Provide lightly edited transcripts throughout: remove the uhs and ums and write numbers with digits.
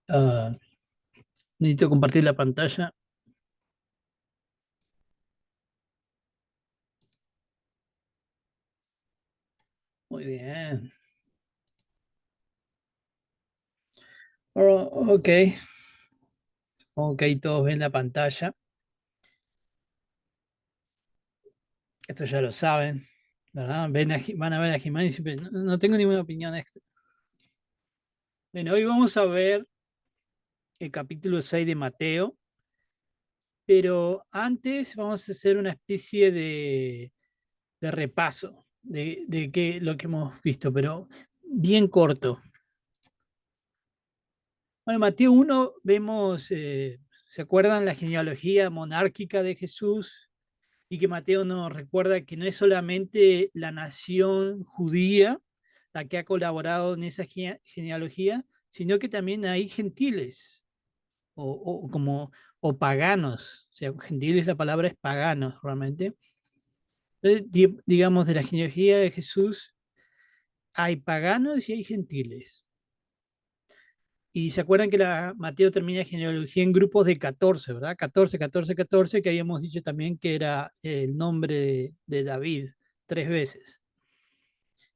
Ah, necesito compartir la pantalla. Muy bien. Ok, ok, todos ven la pantalla. Esto ya lo saben, ¿verdad? Van a ver a Jimán y siempre, no tengo ninguna opinión extra. Bueno, hoy vamos a ver el capítulo 6 de Mateo, pero antes vamos a hacer una especie de repaso de lo que hemos visto, pero bien corto. Bueno, Mateo 1 vemos, ¿se acuerdan la genealogía monárquica de Jesús? Y que Mateo nos recuerda que no es solamente la nación judía la que ha colaborado en esa genealogía, sino que también hay gentiles o como o paganos. O sea, gentiles la palabra es paganos realmente. Entonces, digamos, de la genealogía de Jesús hay paganos y hay gentiles. Y se acuerdan que Mateo termina la genealogía en grupos de 14, ¿verdad? 14, 14, 14, que habíamos dicho también que era el nombre de David 3 veces.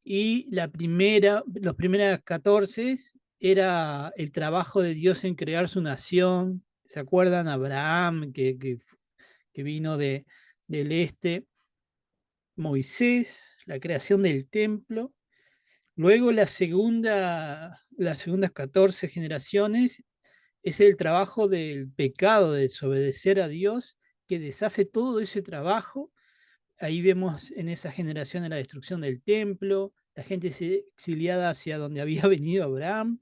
Y los primeros 14 era el trabajo de Dios en crear su nación. ¿Se acuerdan? Abraham, que vino del este, Moisés, la creación del templo. Luego las segundas 14 generaciones es el trabajo del pecado, de desobedecer a Dios, que deshace todo ese trabajo. Ahí vemos en esa generación la destrucción del templo, la gente exiliada hacia donde había venido Abraham,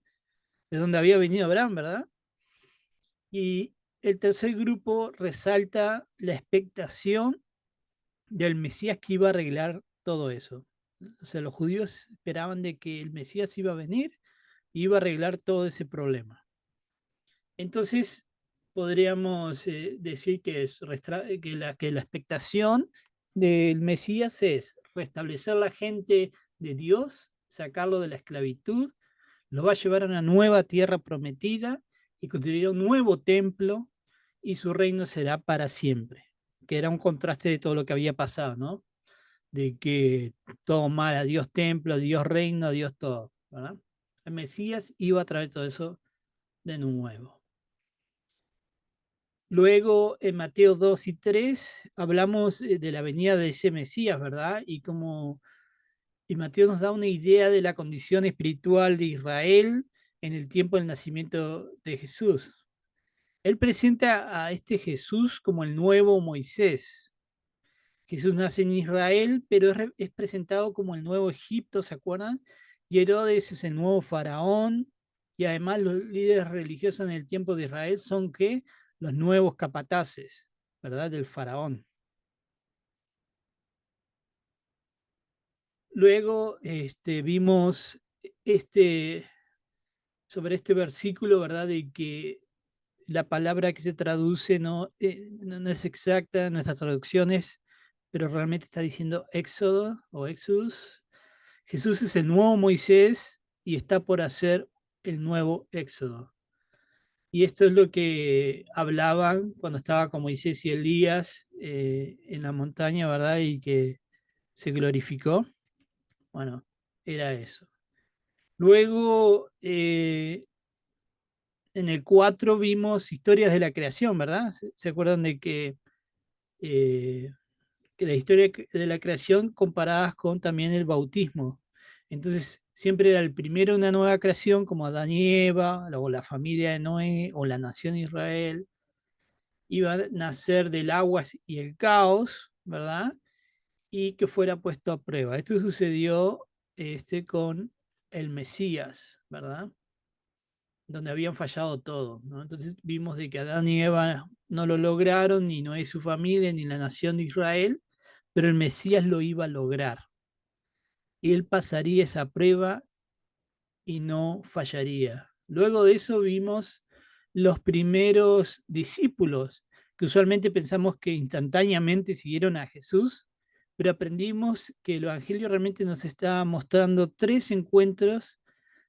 de donde había venido Abraham, ¿verdad? Y el tercer grupo resalta la expectación del Mesías que iba a arreglar todo eso. O sea, los judíos esperaban de que el Mesías iba a venir y iba a arreglar todo ese problema. Entonces, podríamos decir que, que la expectación del Mesías es restablecer la gente de Dios, sacarlo de la esclavitud, lo va a llevar a una nueva tierra prometida y construirá un nuevo templo y su reino será para siempre, que era un contraste de todo lo que había pasado, ¿no? De que todo mal, a Dios templo, a Dios reino, a Dios todo, ¿verdad? El Mesías iba a traer todo eso de nuevo. Luego, en Mateo 2 y 3 hablamos de la venida de ese Mesías, ¿verdad? Y Mateo nos da una idea de la condición espiritual de Israel en el tiempo del nacimiento de Jesús. Él presenta a este Jesús como el nuevo Moisés. Jesús nace en Israel, pero es presentado como el nuevo Egipto, ¿se acuerdan? Y Herodes es el nuevo faraón, y además los líderes religiosos en el tiempo de Israel son que los nuevos capataces, ¿verdad? Del faraón. Luego vimos este, sobre este versículo, ¿verdad? De que la palabra que se traduce no es exacta en nuestras traducciones, pero realmente está diciendo Éxodo o Exodus. Jesús es el nuevo Moisés y está por hacer el nuevo Éxodo. Y esto es lo que hablaban cuando estaba con Moisés y Elías en la montaña, ¿verdad? Y que se glorificó. Bueno, era eso. Luego, en el 4 vimos historias de la creación, ¿verdad? ¿Se acuerdan de eh, que la historia de la creación comparadas con también el bautismo? Entonces, siempre era el primero una nueva creación, como Adán y Eva, o la familia de Noé, o la nación de Israel. Iba a nacer del agua y el caos, ¿verdad? Y que fuera puesto a prueba. Esto sucedió con el Mesías, ¿verdad? Donde habían fallado todo, ¿no? Entonces vimos de que Adán y Eva no lo lograron, ni Noé y su familia, ni la nación de Israel, pero el Mesías lo iba a lograr. Y él pasaría esa prueba y no fallaría. Luego de eso vimos los primeros discípulos, que usualmente pensamos que instantáneamente siguieron a Jesús, pero aprendimos que el Evangelio realmente nos está mostrando 3 encuentros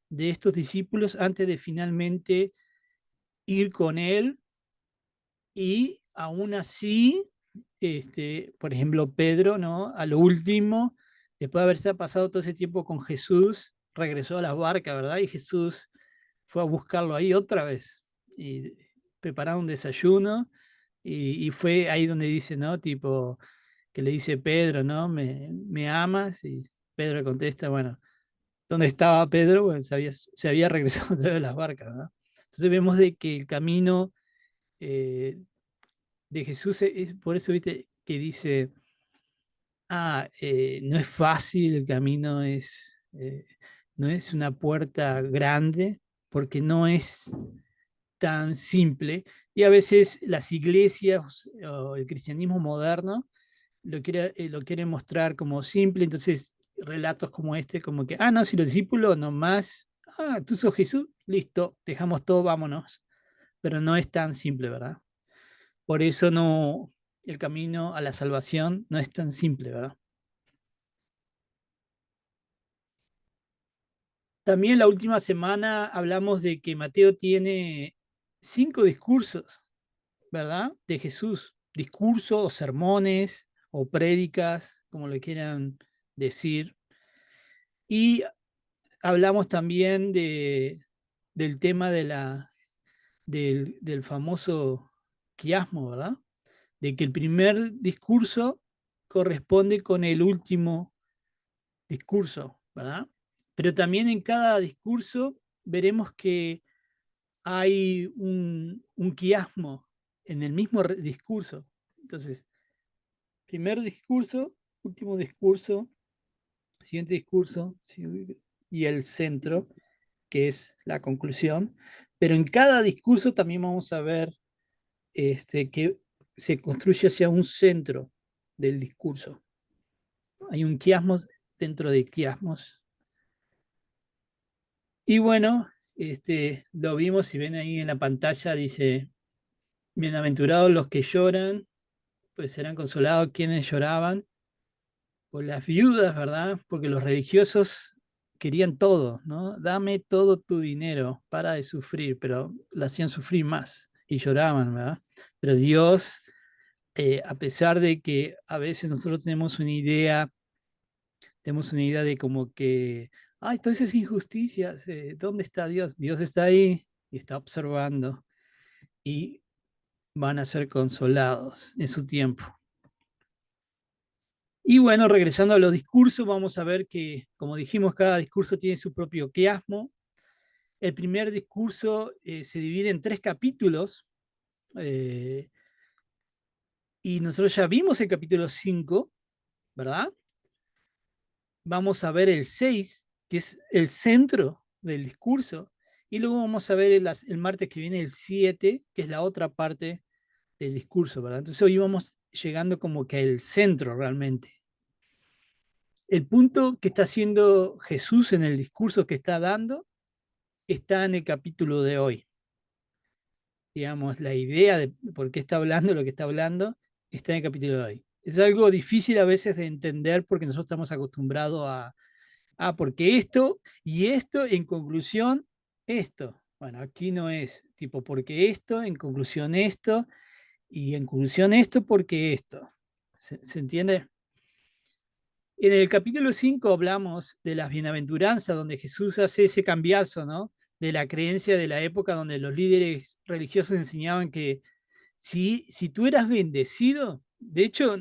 de estos discípulos antes de finalmente ir con él y aún así, por ejemplo, Pedro, ¿no? A lo último, después de haberse pasado todo ese tiempo con Jesús, regresó a las barcas, ¿verdad? Y Jesús fue a buscarlo ahí otra vez y prepararon un desayuno y fue ahí donde dice, ¿no? Tipo, que le dice Pedro, ¿no? ¿Me amas? Y Pedro le contesta, bueno, ¿dónde estaba Pedro? Bueno, se había regresado otra vez a las barcas, ¿verdad? Entonces vemos de que el camino eh, de Jesús es por eso, viste, que dice, no es fácil, el camino no es una puerta grande, porque no es tan simple. Y a veces las iglesias o el cristianismo moderno lo quiere mostrar como simple, entonces relatos como este, como que, no, si los discípulos nomás, tú sos Jesús, listo, dejamos todo, vámonos. Pero no es tan simple, ¿verdad? Por eso no, el camino a la salvación no es tan simple, ¿verdad? También la última semana hablamos de que Mateo tiene 5 discursos, ¿verdad? De Jesús, discursos o sermones o prédicas, como le quieran decir. Y hablamos también del tema del famoso quiasmo, ¿verdad? De que el primer discurso corresponde con el último discurso, ¿verdad? Pero también en cada discurso veremos que hay un quiasmo en el mismo discurso. Entonces, primer discurso, último discurso, siguiente discurso y el centro, que es la conclusión. Pero en cada discurso también vamos a ver que se construye hacia un centro del discurso. Hay un quiasmo dentro de quiasmos. Y bueno, lo vimos, si ven ahí en la pantalla, dice, bienaventurados los que lloran, pues serán consolados quienes lloraban, por las viudas, ¿verdad? Porque los religiosos querían todo, ¿no? Dame todo tu dinero, para de sufrir, pero la hacían sufrir más y lloraban, ¿verdad? Pero Dios, a pesar de que a veces nosotros tenemos una idea de como que, ay, todas esas injusticias, ¿dónde está Dios? Dios está ahí y está observando y van a ser consolados en su tiempo. Y bueno, regresando a los discursos, vamos a ver que, como dijimos, cada discurso tiene su propio quiasmo. El primer discurso se divide en 3 capítulos eh, y nosotros ya vimos el capítulo 5, ¿verdad? Vamos a ver el 6, que es el centro del discurso, y luego vamos a ver el martes que viene el 7, que es la otra parte del discurso, ¿verdad? Entonces hoy vamos llegando como que al centro realmente. El punto que está haciendo Jesús en el discurso que está dando está en el capítulo de hoy. Digamos, la idea de por qué está hablando lo que está hablando está en el capítulo de hoy. Es algo difícil a veces de entender porque nosotros estamos acostumbrados porque esto y esto, en conclusión, esto. Bueno, aquí no es tipo porque esto, en conclusión esto, y en conclusión esto porque esto. ¿Se entiende? En el capítulo 5 hablamos de las bienaventuranzas, donde Jesús hace ese cambiazo, ¿no? De la creencia de la época donde los líderes religiosos enseñaban que si tú eras bendecido, de hecho,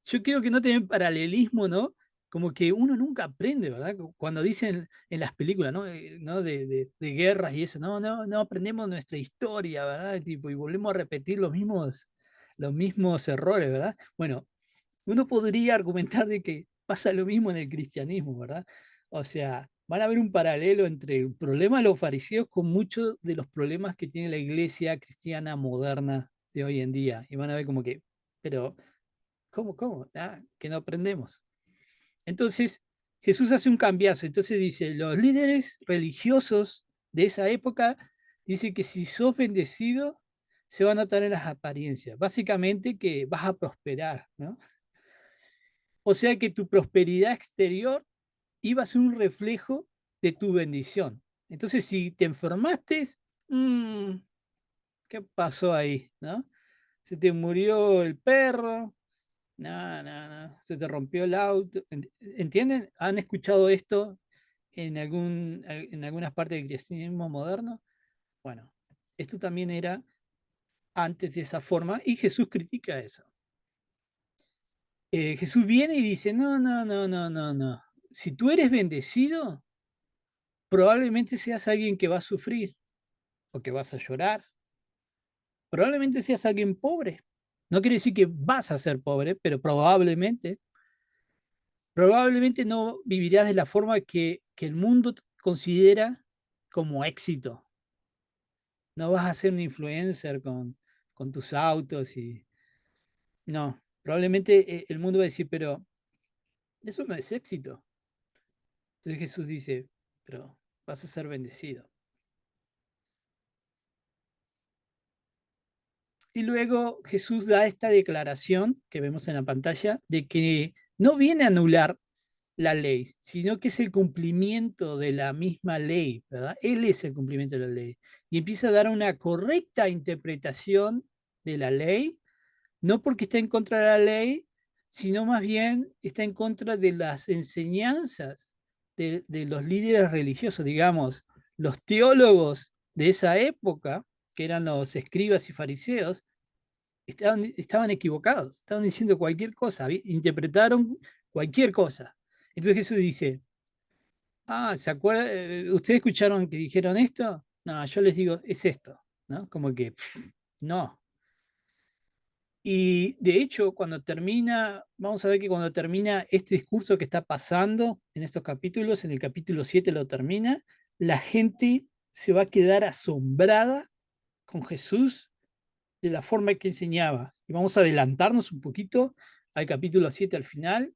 yo creo que no tiene paralelismo, ¿no? Como que uno nunca aprende, ¿verdad? Cuando dicen en las películas, ¿no? ¿No? De guerras y eso, no aprendemos nuestra historia, ¿verdad? Tipo, y volvemos a repetir los mismos errores, ¿verdad? Bueno, uno podría argumentar de que pasa lo mismo en el cristianismo, ¿verdad? O sea, van a haber un paralelo entre el problema de los fariseos con muchos de los problemas que tiene la iglesia cristiana moderna de hoy en día. Y van a ver como que, pero, ¿cómo? Que no aprendemos. Entonces, Jesús hace un cambiazo. Entonces dice, los líderes religiosos de esa época, dice que si sos bendecido, se va a notar en las apariencias. Básicamente que vas a prosperar, ¿no? O sea que tu prosperidad exterior iba a ser un reflejo de tu bendición. Entonces, si te enfermaste, mmm, ¿Qué pasó ahí? ¿No? Se te murió el perro, no, no, no, se te rompió el auto. ¿Entienden? ¿Han escuchado esto en algunas partes del cristianismo moderno? Bueno, esto también era antes de esa forma y Jesús critica eso. Jesús viene y dice, no, no, no, no, no, no. Si tú eres bendecido, probablemente seas alguien que va a sufrir o que vas a llorar. Probablemente seas alguien pobre. No quiere decir que vas a ser pobre, pero probablemente no vivirás de la forma que el mundo considera como éxito. No vas a ser un influencer con tus autos y no. Probablemente el mundo va a decir, pero eso no es éxito. Entonces Jesús dice, pero vas a ser bendecido. Y luego Jesús da esta declaración que vemos en la pantalla de que no viene a anular la ley, sino que es el cumplimiento de la misma ley, ¿verdad? Él es el cumplimiento de la ley. Y empieza a dar una correcta interpretación de la ley, no porque está en contra de la ley, sino más bien está en contra de las enseñanzas de los líderes religiosos, digamos, los teólogos de esa época, que eran los escribas y fariseos, estaban equivocados, estaban diciendo cualquier cosa, interpretaron cualquier cosa. Entonces Jesús dice, ¿se acuerdan? ¿Ustedes escucharon que dijeron esto? No, yo les digo, es esto, ¿no? Como que, no. Y de hecho, cuando termina, vamos a ver que cuando termina este discurso que está pasando en estos capítulos, en el capítulo 7 lo termina, la gente se va a quedar asombrada con Jesús de la forma que enseñaba. Y vamos a adelantarnos un poquito al capítulo 7 al final.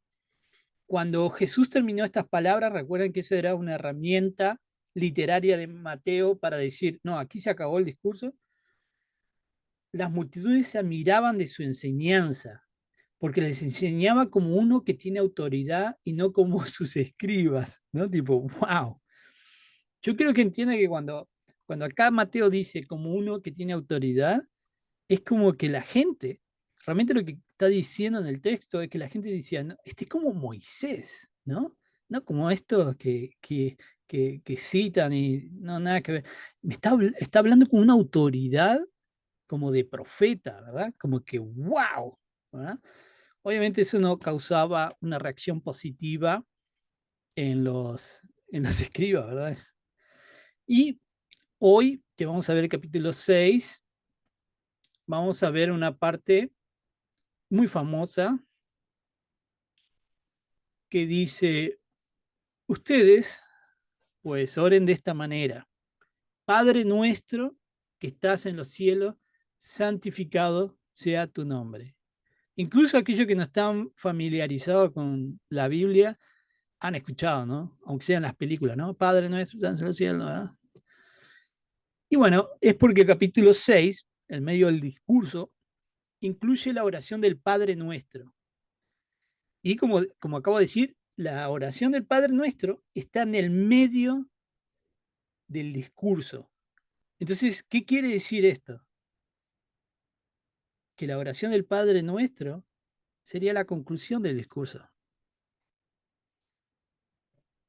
Cuando Jesús terminó estas palabras, recuerden que esa era una herramienta literaria de Mateo para decir, no, aquí se acabó el discurso. Las multitudes se admiraban de su enseñanza, porque les enseñaba como uno que tiene autoridad y no como sus escribas, ¿no? Tipo, wow. Yo creo que entienda que cuando acá Mateo dice como uno que tiene autoridad, es como que la gente, realmente lo que está diciendo en el texto es que la gente decía, no, este es como Moisés, ¿no? No como estos que citan y no, nada que ver. Está hablando con una autoridad como de profeta, ¿verdad? Como que, wow, ¿verdad? Obviamente eso no causaba una reacción positiva en los escribas, ¿verdad? Y hoy, que vamos a ver el capítulo 6, vamos a ver una parte muy famosa que dice, ustedes pues oren de esta manera, Padre nuestro que estás en los cielos, santificado sea tu nombre. Incluso aquellos que no están familiarizados con la Biblia han escuchado, ¿no? Aunque sean las películas, ¿no? Padre nuestro que estás en los cielos, ¿verdad? Y bueno, es porque el capítulo 6, en medio del discurso, incluye la oración del Padre nuestro. Y como acabo de decir, la oración del Padre Nuestro está en el medio del discurso. Entonces, ¿qué quiere decir esto? Que la oración del Padre Nuestro sería la conclusión del discurso.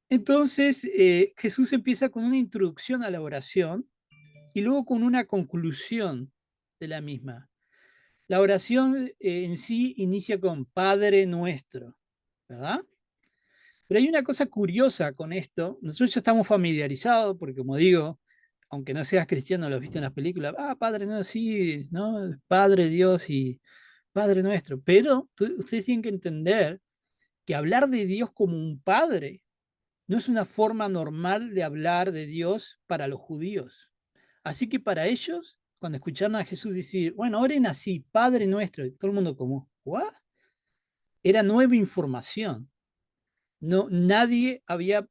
Entonces, Jesús empieza con una introducción a la oración y luego con una conclusión de la misma. La oración en sí inicia con Padre Nuestro, ¿verdad? Pero hay una cosa curiosa con esto. Nosotros ya estamos familiarizados, porque como digo, aunque no seas cristiano, lo has visto en las películas. Padre, no, sí, ¿no? Padre Dios y Padre nuestro. Pero ustedes tienen que entender que hablar de Dios como un padre no es una forma normal de hablar de Dios para los judíos. Así que para ellos, cuando escucharon a Jesús decir, bueno, oren así, Padre nuestro, y todo el mundo como, ¿what? Era nueva información. No, nadie había,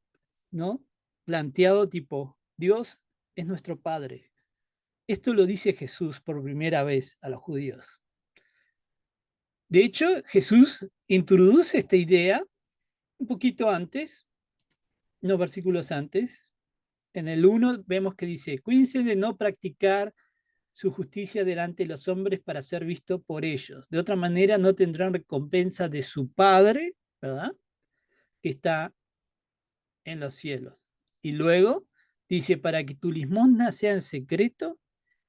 ¿no? planteado tipo, Dios es nuestro Padre. Esto lo dice Jesús por primera vez a los judíos. De hecho, Jesús introduce esta idea un poquito antes, unos versículos antes. En el 1 vemos que dice, cuídense de no practicar su justicia delante de los hombres para ser visto por ellos. De otra manera no tendrán recompensa de su Padre, ¿verdad? Que está en los cielos. Y luego dice, para que tu limosna sea en secreto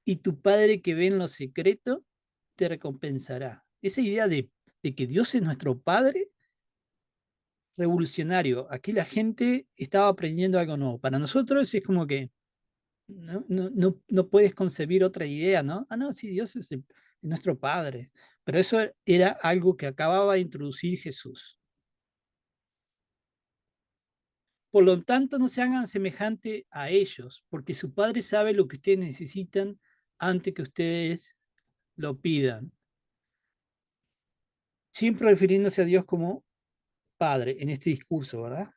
y tu Padre que ve en lo secreto te recompensará. Esa idea de que Dios es nuestro Padre, revolucionario. Aquí la gente estaba aprendiendo algo nuevo. Para nosotros es como que no puedes concebir otra idea, ¿no? Ah, no, sí, Dios es nuestro Padre. Pero eso era algo que acababa de introducir Jesús. Por lo tanto, no se hagan semejante a ellos, porque su Padre sabe lo que ustedes necesitan antes que ustedes lo pidan. Siempre refiriéndose a Dios como Padre en este discurso, ¿verdad?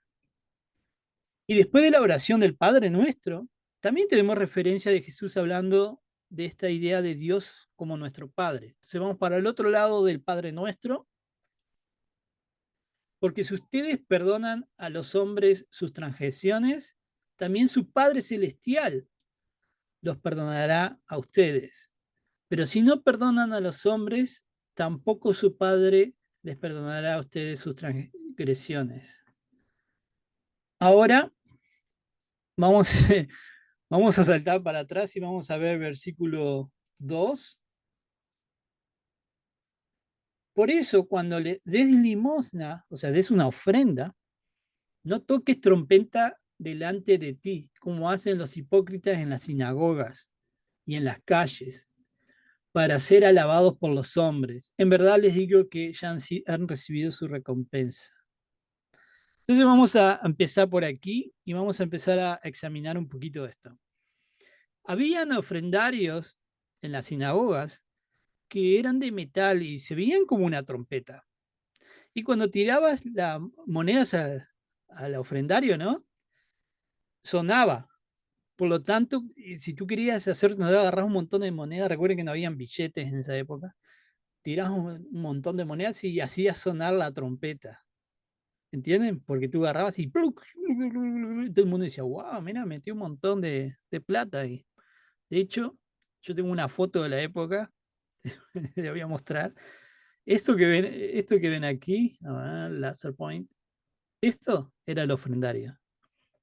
Y después de la oración del Padre Nuestro, también tenemos referencia de Jesús hablando de esta idea de Dios como nuestro Padre. Entonces vamos para el otro lado del Padre Nuestro, porque si ustedes perdonan a los hombres sus transgresiones, también su Padre Celestial los perdonará a ustedes. Pero si no perdonan a los hombres, tampoco su Padre les perdonará a ustedes sus transgresiones. Ahora vamos, vamos a saltar para atrás y vamos a ver versículo 2. Por eso, cuando le des limosna, o sea, des una ofrenda, no toques trompeta delante de ti, como hacen los hipócritas en las sinagogas y en las calles, para ser alabados por los hombres. En verdad les digo que ya han recibido su recompensa. Entonces vamos a empezar por aquí y vamos a empezar a examinar un poquito esto. Habían ofrendarios en las sinagogas que eran de metal y se veían como una trompeta. Y cuando tirabas las monedas al ofrendario, ¿no? Sonaba. Por lo tanto, si tú querías hacer, no agarras un montón de monedas, recuerden que no habían billetes en esa época, tirabas un montón de monedas y hacías sonar la trompeta. ¿Entienden? Porque tú agarrabas y ¡pluc! Todo el mundo decía, wow, mira, metí un montón de plata ahí. De hecho, yo tengo una foto de la época, le voy a mostrar. Esto que ven aquí, laser point, esto era el ofrendario.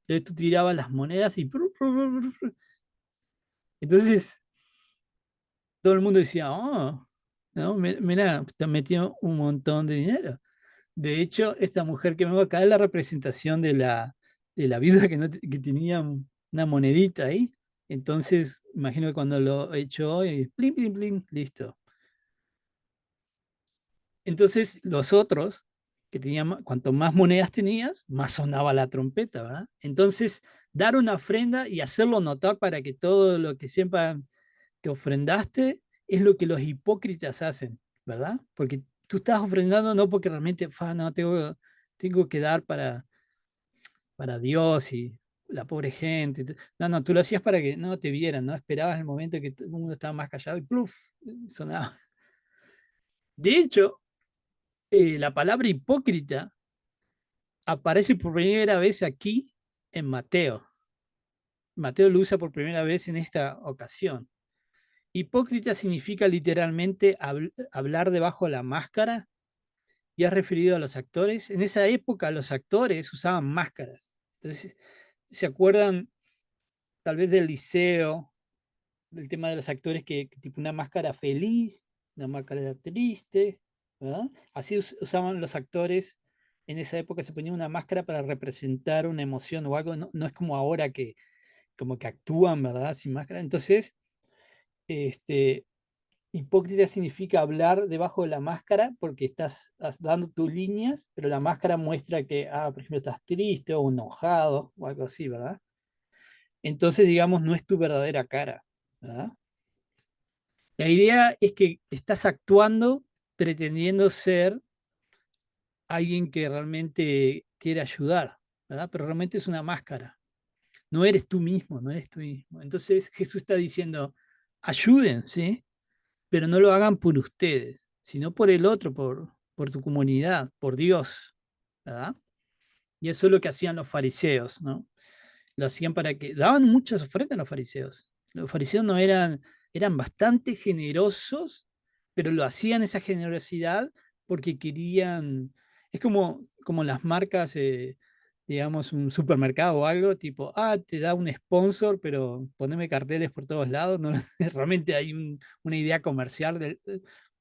Entonces tú tirabas las monedas y entonces todo el mundo decía, oh, no, mira, te metió un montón de dinero. De hecho, esta mujer que me va acá es la representación de la viuda que tenía una monedita ahí. Entonces, imagino que cuando lo echó, y plin, plin, plin, listo. Entonces, los otros, que tenían, cuanto más monedas tenías, más sonaba la trompeta, ¿verdad? Entonces, dar una ofrenda y hacerlo notar para que todo lo que sepan que ofrendaste es lo que los hipócritas hacen, ¿verdad? Porque tú estás ofrendando no porque realmente, no, tengo que dar para Dios y la pobre gente. No, no, tú lo hacías para que no te vieran, ¿no? Esperabas el momento que todo el mundo estaba más callado y ¡pluf! Sonaba. De hecho, la palabra hipócrita aparece por primera vez aquí en Mateo. Mateo lo usa por primera vez en esta ocasión. Hipócrita significa literalmente hablar debajo de la máscara y has referido a los actores. En esa época los actores usaban máscaras. Entonces, ¿se acuerdan tal vez del liceo, del tema de los actores que tipo una máscara feliz, una máscara triste, ¿verdad? Así usaban los actores. En esa época se ponía una máscara para representar una emoción o algo. No, no es como ahora que como que actúan, ¿verdad? Sin máscara. Entonces, este, hipócrita significa hablar debajo de la máscara porque estás dando tus líneas, pero la máscara muestra que, por ejemplo, estás triste o enojado o algo así, ¿verdad? Entonces, digamos, no es tu verdadera cara, ¿verdad? La idea es que estás actuando pretendiendo ser alguien que realmente quiere ayudar, ¿verdad? Pero realmente es una máscara. No eres tú mismo, no eres tú mismo. Entonces Jesús está diciendo, ayuden, ¿sí? Pero no lo hagan por ustedes, sino por el otro, por tu comunidad, por Dios, ¿verdad? Y eso es lo que hacían los fariseos, ¿no? Lo hacían para que daban muchas ofrendas a los fariseos. Los fariseos no eran eran bastante generosos, pero lo hacían esa generosidad porque querían, es como las marcas, digamos, un supermercado o algo, tipo, te da un sponsor, pero poneme carteles por todos lados, ¿no? Realmente hay una idea comercial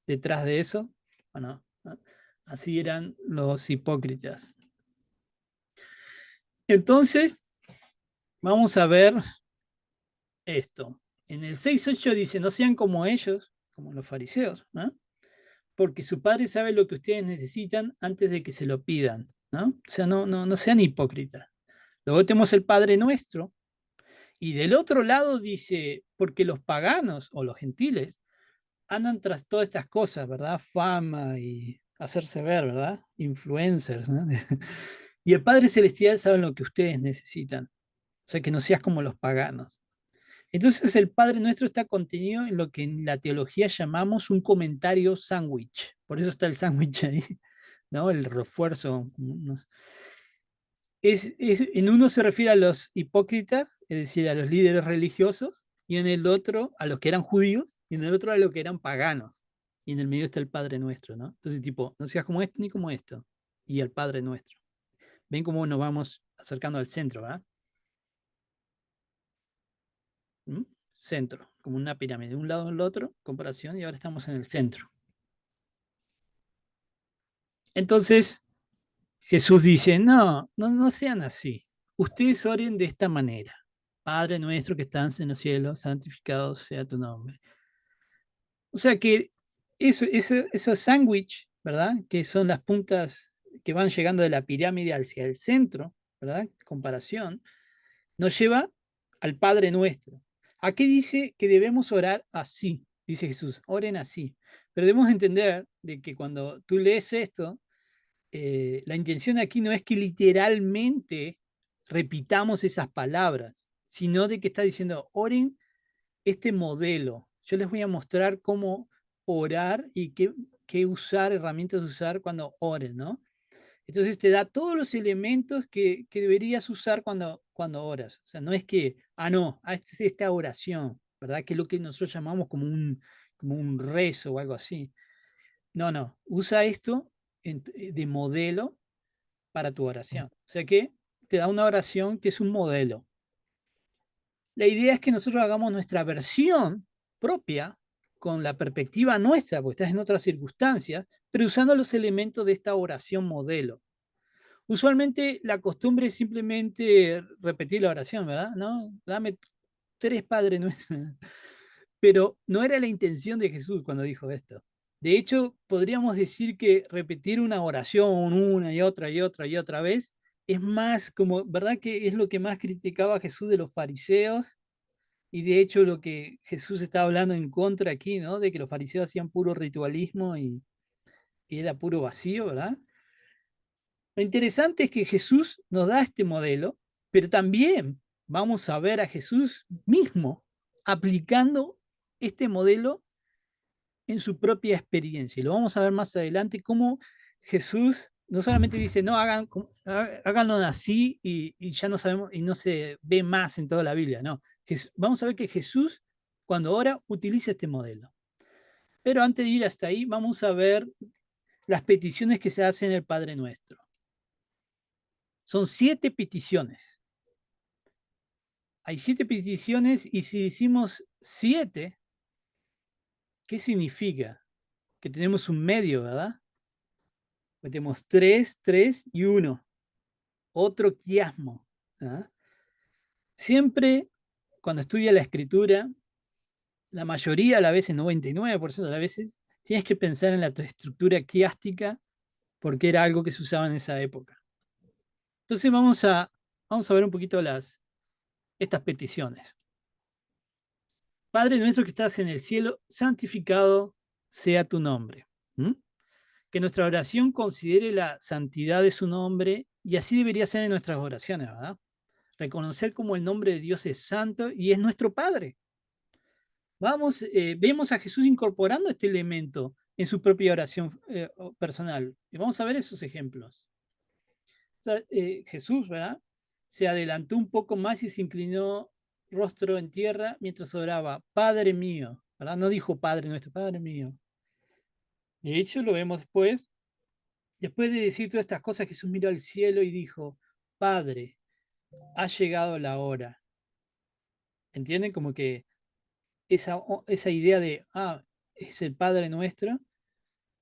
detrás de eso. Bueno, ¿no? Así eran los hipócritas. Entonces, vamos a ver esto. En el 6:8 dice, no sean como ellos, como los fariseos, ¿no? Porque su padre sabe lo que ustedes necesitan antes de que se lo pidan, ¿no? O sea, no sean hipócritas. Luego tenemos el Padre Nuestro, y del otro lado dice, porque los paganos o los gentiles andan tras todas estas cosas, ¿verdad? Fama y hacerse ver, ¿verdad? Influencers, ¿no? Y el Padre Celestial sabe lo que ustedes necesitan. O sea, que no seas como los paganos. Entonces el Padre Nuestro está contenido en lo que en la teología llamamos un comentario sándwich. Por eso está el sándwich ahí, ¿no? El refuerzo. En uno se refiere a los hipócritas, es decir, a los líderes religiosos, y en el otro a los que eran judíos, y en el otro a los que eran paganos. Y en el medio está el Padre Nuestro, ¿no? Entonces, tipo, no seas como esto ni como esto. Y el Padre Nuestro. ¿Ven cómo nos vamos acercando al centro, ¿verdad? ¿Mm? Centro, como una pirámide, de un lado al otro, comparación, y ahora estamos en el centro. Entonces, Jesús dice, no sean así. Ustedes oren de esta manera. Padre nuestro que estás en los cielos, santificado sea tu nombre. O sea que esos sándwich, ¿verdad? Que son las puntas que van llegando de la pirámide hacia el centro, ¿verdad? Comparación, nos lleva al Padre nuestro. ¿A qué dice que debemos orar así? Dice Jesús, oren así. Pero debemos entender de que cuando tú lees esto, la intención aquí no es que literalmente repitamos esas palabras, sino de que está diciendo, oren este modelo. Yo les voy a mostrar cómo orar y qué usar, herramientas usar cuando oren, ¿no? Entonces te da todos los elementos que deberías usar cuando oras. O sea, no es que, no, esta es esta oración, ¿verdad? Que es lo que nosotros llamamos como un rezo o algo así. No, usa esto de modelo para tu oración. O sea que te da una oración que es un modelo. La idea es que nosotros hagamos nuestra versión propia con la perspectiva nuestra, porque estás en otras circunstancias, pero usando los elementos de esta oración modelo. Usualmente la costumbre es simplemente repetir la oración, ¿verdad? ¿No? Dame 3 Padres Nuestros. Pero no era la intención de Jesús cuando dijo esto. De hecho, podríamos decir que repetir una oración una y otra y otra y otra vez es más como, ¿verdad? Que es lo que más criticaba Jesús de los fariseos y de hecho lo que Jesús estaba hablando en contra aquí, ¿no? De que los fariseos hacían puro ritualismo y era puro vacío, ¿verdad? Lo interesante es que Jesús nos da este modelo, pero también vamos a ver a Jesús mismo aplicando este modelo en su propia experiencia. Y lo vamos a ver más adelante, cómo Jesús no solamente dice, no, háganlo así y ya no sabemos, y no se ve más en toda la Biblia, no. Vamos a ver que Jesús, cuando ora, utiliza este modelo. Pero antes de ir hasta ahí, vamos a ver las peticiones que se hacen en el Padre Nuestro. Son 7 peticiones. Hay 7 peticiones y si decimos 7, ¿qué significa? Que tenemos un medio, ¿verdad? Pues tenemos 3, 3 y 1. Otro quiasmo. ¿Ah? Siempre cuando estudia la escritura, la mayoría de las veces, 99% de las veces, tienes que pensar en la estructura quiástica porque era algo que se usaba en esa época. Entonces vamos a ver un poquito estas peticiones. Padre nuestro que estás en el cielo, santificado sea tu nombre. ¿Mm? Que nuestra oración considere la santidad de su nombre y así debería ser en nuestras oraciones, ¿verdad? Reconocer como el nombre de Dios es santo y es nuestro Padre. Vemos a Jesús incorporando este elemento en su propia oración personal. Y vamos a ver esos ejemplos. O sea, Jesús, ¿verdad? Se adelantó un poco más y se inclinó rostro en tierra mientras oraba, Padre mío, ¿verdad? No dijo Padre nuestro, Padre mío. De hecho, lo vemos después. Después de decir todas estas cosas, Jesús miró al cielo y dijo, Padre, ha llegado la hora. ¿Entienden? Como que esa idea de, es el Padre nuestro,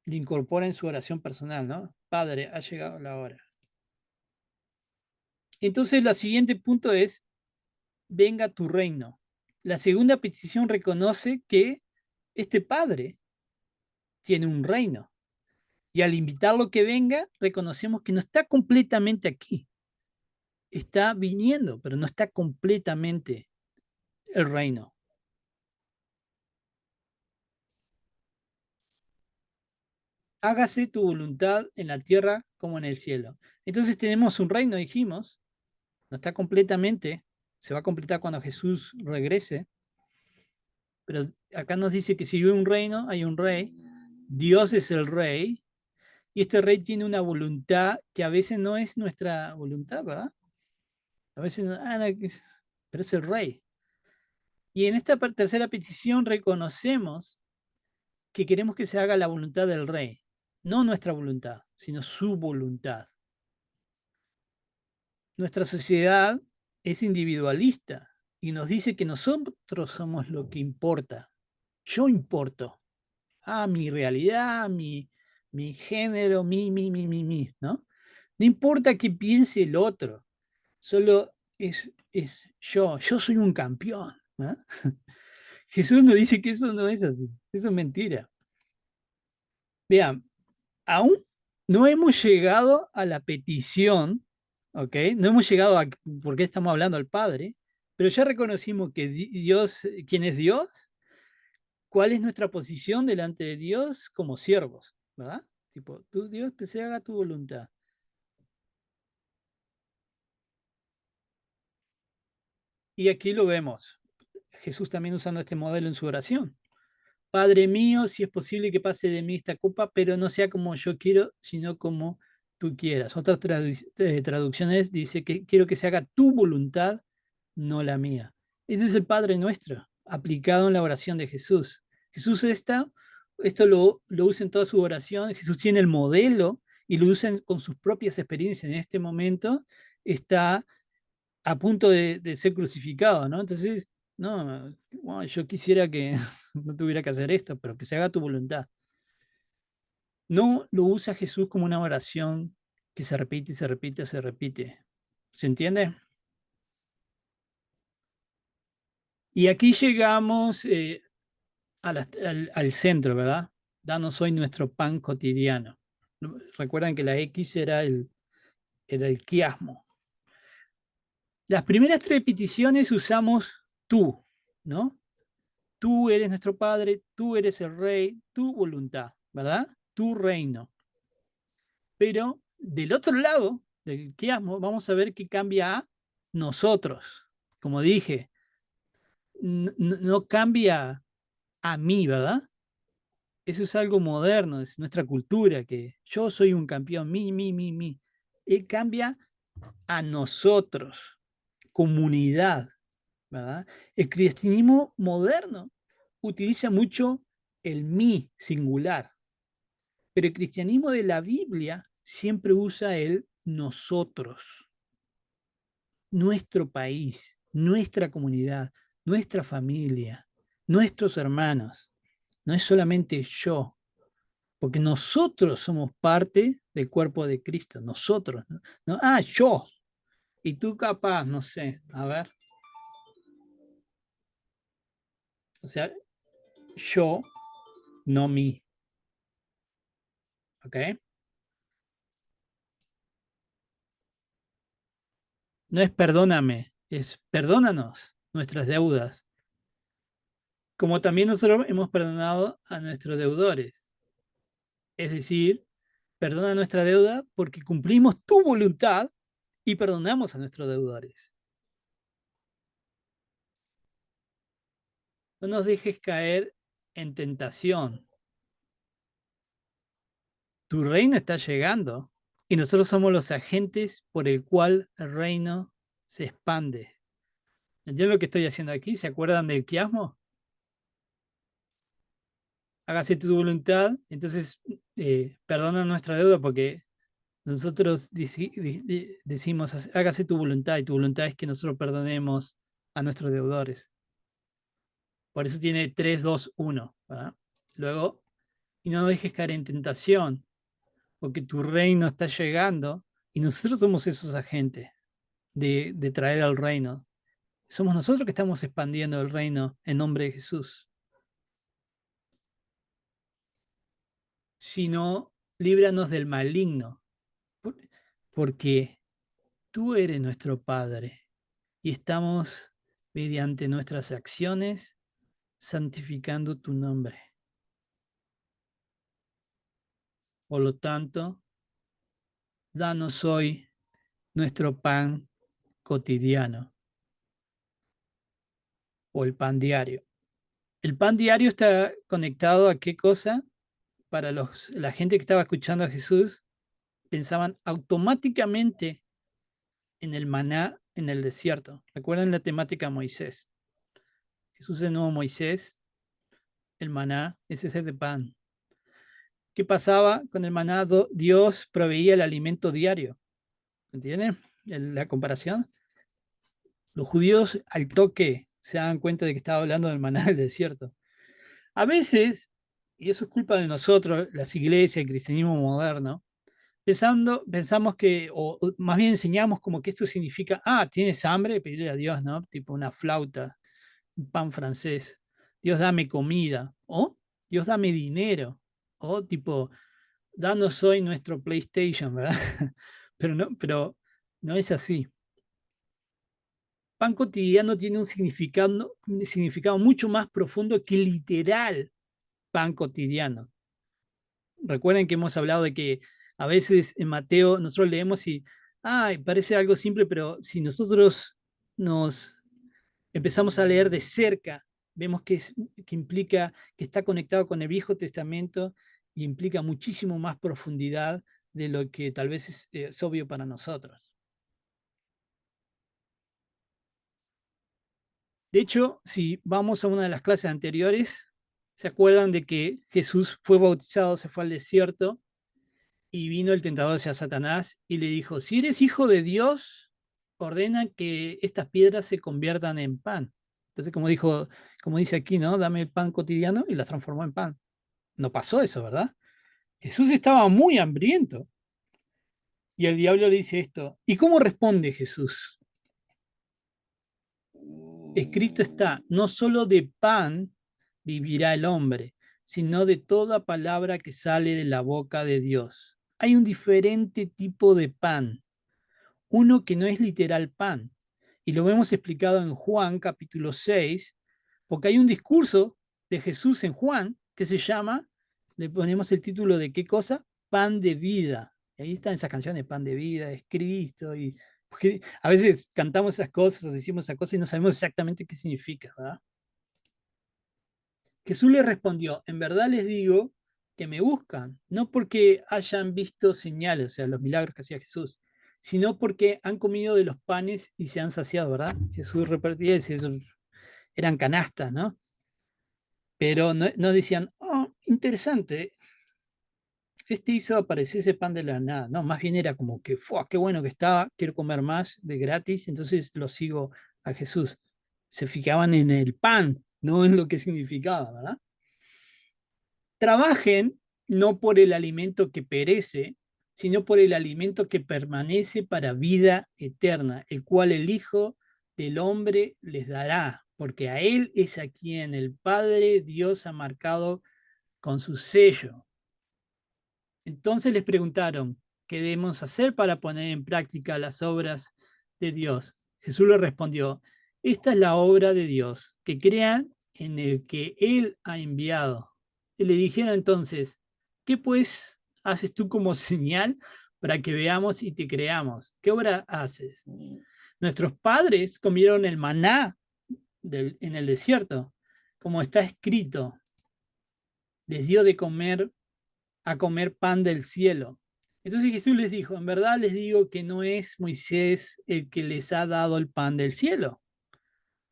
lo incorpora en su oración personal, ¿no? Padre, ha llegado la hora. Entonces, el siguiente punto es, venga tu reino. La segunda petición reconoce que este Padre tiene un reino. Y al invitarlo que venga, reconocemos que no está completamente aquí. Está viniendo, pero no está completamente el reino. Hágase tu voluntad en la tierra como en el cielo. Entonces tenemos un reino, dijimos, no está completamente, se va a completar cuando Jesús regrese, pero acá nos dice que si hay un reino, hay un rey, Dios es el rey, y este rey tiene una voluntad que a veces no es nuestra voluntad, ¿verdad? A veces, pero es el rey. Y en esta tercera petición reconocemos que queremos que se haga la voluntad del rey, no nuestra voluntad, sino su voluntad. Nuestra sociedad es individualista y nos dice que nosotros somos lo que importa. Yo importo. Mi realidad, mi género, ¿no? No importa qué piense el otro, solo es yo. Yo soy un campeón, ¿no? Jesús nos dice que eso no es así, eso es mentira. Vean, aún no hemos llegado a la petición, ¿ok? No hemos llegado a por qué estamos hablando al Padre, pero ya reconocimos que Dios, ¿quién es Dios? ¿Cuál es nuestra posición delante de Dios como siervos? ¿Verdad? Tipo, tú, Dios, que se haga tu voluntad. Y aquí lo vemos. Jesús también usando este modelo en su oración. Padre mío, si es posible que pase de mí esta copa, pero no sea como yo quiero, sino como tú quieras. Otras traducciones dice que quiero que se haga tu voluntad, no la mía. Ese es el Padre nuestro, aplicado en la oración de Jesús. Jesús esto lo usa en toda su oración. Jesús tiene el modelo y lo usa con sus propias experiencias. En este momento está a punto de ser crucificado, ¿no? Entonces, no, bueno, yo quisiera que no tuviera que hacer esto, pero que se haga tu voluntad. No lo usa Jesús como una oración que se repite y se repite, se repite. ¿Se entiende? Y aquí llegamos al centro, ¿verdad? Danos hoy nuestro pan cotidiano. Recuerdan que la X era el quiasmo. Las primeras tres peticiones usamos tú, ¿no? Tú eres nuestro Padre, tú eres el Rey, tu voluntad, ¿verdad? Tu reino. Pero del otro lado del quiasmo vamos a ver que cambia a nosotros. Como dije, no cambia a mí, ¿verdad? Eso es algo moderno, es nuestra cultura, que yo soy un campeón, mi. Él cambia a nosotros, comunidad, ¿verdad? El cristianismo moderno utiliza mucho el mí singular, pero el cristianismo de la Biblia siempre usa el nosotros, nuestro país, nuestra comunidad, nuestra familia, nuestros hermanos. No es solamente yo, porque nosotros somos parte del cuerpo de Cristo, nosotros. ¿No? Yo, y tú capaz, no sé, a ver. O sea, yo, no mí, ¿ok? No es perdóname, es perdónanos nuestras deudas, como también nosotros hemos perdonado a nuestros deudores. Es decir, perdona nuestra deuda porque cumplimos tu voluntad y perdonamos a nuestros deudores. No nos dejes caer en tentación. Tu reino está llegando y nosotros somos los agentes por el cual el reino se expande. ¿Entienden lo que estoy haciendo aquí? ¿Se acuerdan del quiasmo? Hágase tu voluntad. Entonces, perdona nuestra deuda porque nosotros decimos, hágase tu voluntad, y tu voluntad es que nosotros perdonemos a nuestros deudores. Por eso tiene 3, 2, 1, ¿verdad? Luego, y no dejes caer en tentación, porque tu reino está llegando, y nosotros somos esos agentes de traer al reino. Somos nosotros que estamos expandiendo el reino en nombre de Jesús. Sino, líbranos del maligno, porque tú eres nuestro Padre, y estamos, mediante nuestras acciones, santificando tu nombre. Por lo tanto, danos hoy nuestro pan cotidiano o el pan diario. El pan diario está conectado a qué cosa? Para la gente que estaba escuchando a Jesús, pensaban automáticamente en el maná en el desierto. ¿Recuerdan la temática Moisés? Jesús es el nuevo Moisés, el maná, ese es el de pan. ¿Qué pasaba con el maná? Dios proveía el alimento diario. ¿Entienden la comparación? Los judíos al toque se dan cuenta de que estaba hablando del maná del desierto. A veces, y eso es culpa de nosotros, las iglesias, el cristianismo moderno, pensamos que, o más bien enseñamos como que esto significa, tienes hambre, pedirle a Dios, ¿no? Tipo una flauta, un pan francés. Dios dame comida, o Dios dame dinero, o tipo, danos hoy nuestro PlayStation, ¿verdad? Pero no es así. Pan cotidiano tiene un significado mucho más profundo que literal pan cotidiano. Recuerden que hemos hablado de que a veces en Mateo nosotros leemos y, parece algo simple, pero si nosotros nos empezamos a leer de cerca, vemos que implica, que está conectado con el Viejo Testamento y implica muchísimo más profundidad de lo que tal vez es obvio para nosotros. De hecho, si vamos a una de las clases anteriores, ¿se acuerdan de que Jesús fue bautizado, se fue al desierto y vino el tentador hacia Satanás y le dijo, si eres hijo de Dios, ordena que estas piedras se conviertan en pan? Entonces, como dice aquí, ¿no? Dame el pan cotidiano y las transformó en pan. No pasó eso, ¿verdad? Jesús estaba muy hambriento. Y el diablo le dice esto. ¿Y cómo responde Jesús? Escrito está, no solo de pan vivirá el hombre, sino de toda palabra que sale de la boca de Dios. Hay un diferente tipo de pan, uno que no es literal pan. Y lo vemos explicado en Juan capítulo 6, porque hay un discurso de Jesús en Juan que se llama, le ponemos el título de qué cosa, pan de vida. Y ahí están esas canciones, pan de vida, es Cristo, y porque a veces cantamos esas cosas, o decimos esas cosas y no sabemos exactamente qué significa, ¿verdad? Jesús le respondió, en verdad les digo que me buscan, no porque hayan visto señales, o sea, los milagros que hacía Jesús, sino porque han comido de los panes y se han saciado, ¿verdad? Jesús repartía y eran canastas, ¿no? Pero no decían, interesante, este hizo aparecer ese pan de la nada. No, más bien era como que, qué bueno que estaba, quiero comer más de gratis, entonces lo sigo a Jesús. Se fijaban en el pan, no en lo que significaba, ¿verdad? Trabajen no por el alimento que perece, sino por el alimento que permanece para vida eterna, el cual el Hijo del Hombre les dará, porque a Él es a quien el Padre Dios ha marcado con su sello. Entonces les preguntaron, ¿qué debemos hacer para poner en práctica las obras de Dios? Jesús le respondió, esta es la obra de Dios, que crean en el que Él ha enviado. Y le dijeron entonces, ¿qué pues haces tú como señal para que veamos y te creamos? ¿Qué obra haces? Nuestros padres comieron el maná en el desierto, como está escrito, les dio de comer a comer pan del cielo. Entonces Jesús les dijo, en verdad les digo que no es Moisés el que les ha dado el pan del cielo.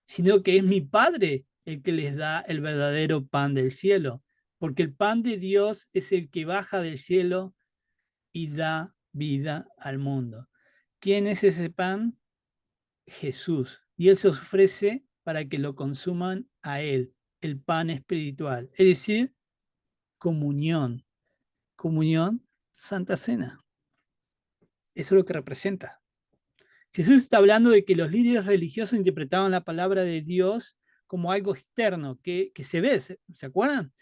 sino que es mi Padre el que les da el verdadero pan del cielo, porque el pan de Dios es el que baja del cielo y da vida al mundo. ¿Quién es ese pan? Jesús. Y Él se ofrece para que lo consuman a Él, el pan espiritual, es decir, comunión. Comunión, Santa Cena. Eso es lo que representa. Jesús está hablando de que los líderes religiosos interpretaban la palabra de Dios como algo externo, que se ve, ¿se acuerdan?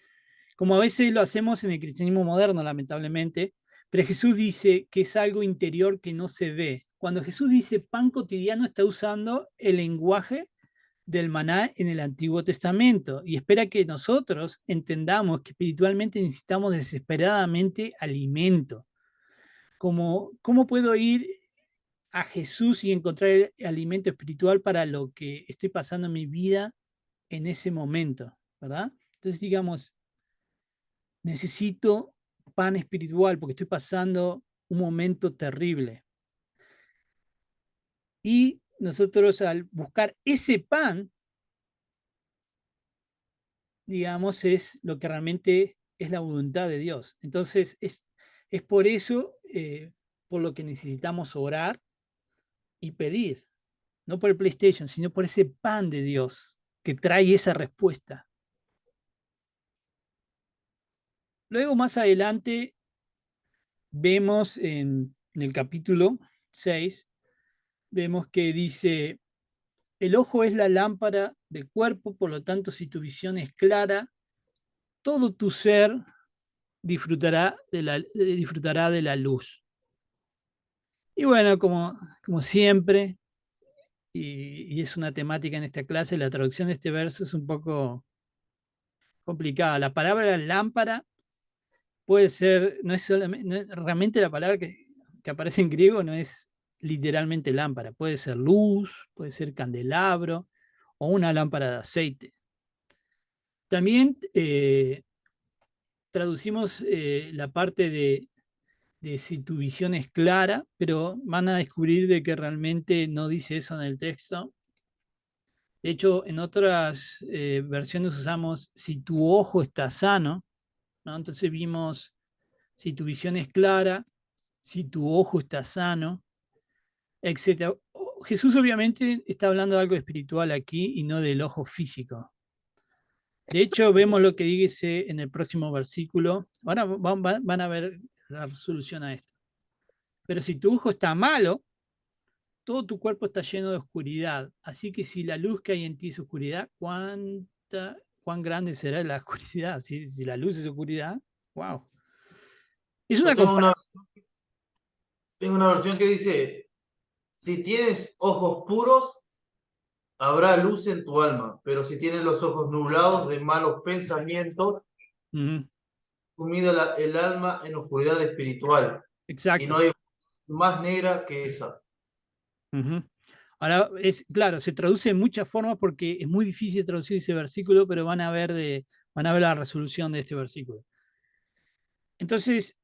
Como a veces lo hacemos en el cristianismo moderno, lamentablemente, pero Jesús dice que es algo interior que no se ve. Cuando Jesús dice pan cotidiano, está usando el lenguaje del maná en el Antiguo Testamento y espera que nosotros entendamos que espiritualmente necesitamos desesperadamente alimento. ¿Cómo puedo ir a Jesús y encontrar el alimento espiritual para lo que estoy pasando en mi vida en ese momento? ¿Verdad? Entonces, digamos, necesito pan espiritual porque estoy pasando un momento terrible. Y nosotros al buscar ese pan, digamos, es lo que realmente es la voluntad de Dios. Entonces, es por eso, por lo que necesitamos orar y pedir, no por el PlayStation, sino por ese pan de Dios que trae esa respuesta. Luego, más adelante, vemos en el capítulo 6, vemos que dice, el ojo es la lámpara del cuerpo, por lo tanto, si tu visión es clara, todo tu ser disfrutará de la luz. Y bueno, como siempre, y es una temática en esta clase, la traducción de este verso es un poco complicada. La palabra lámpara puede ser, no es solamente, realmente la palabra que aparece en griego no es literalmente lámpara, puede ser luz, puede ser candelabro o una lámpara de aceite. También traducimos la parte de si tu visión es clara, pero van a descubrir de que realmente no dice eso en el texto. De hecho, en otras versiones usamos si tu ojo está sano, ¿no? Entonces vimos si tu visión es clara, si tu ojo está sano, etc. Jesús obviamente está hablando de algo espiritual aquí y no del ojo físico. De hecho, vemos lo que dice en el próximo versículo. Ahora van a ver la resolución a esto. Pero si tu ojo está malo, todo tu cuerpo está lleno de oscuridad. Así que si la luz que hay en ti es oscuridad, ¿cuán grande será la oscuridad? Si la luz es oscuridad, wow. Es Yo una comparación. tengo una versión que dice, si tienes ojos puros, habrá luz en tu alma, pero si tienes los ojos nublados de malos pensamientos, Ujú, sumida el alma en oscuridad espiritual, y no exacto. hay más negra que esa. Ujú. Ahora, claro, se traduce de muchas formas porque es muy difícil traducir ese versículo, pero van a ver la resolución de este versículo. Entonces,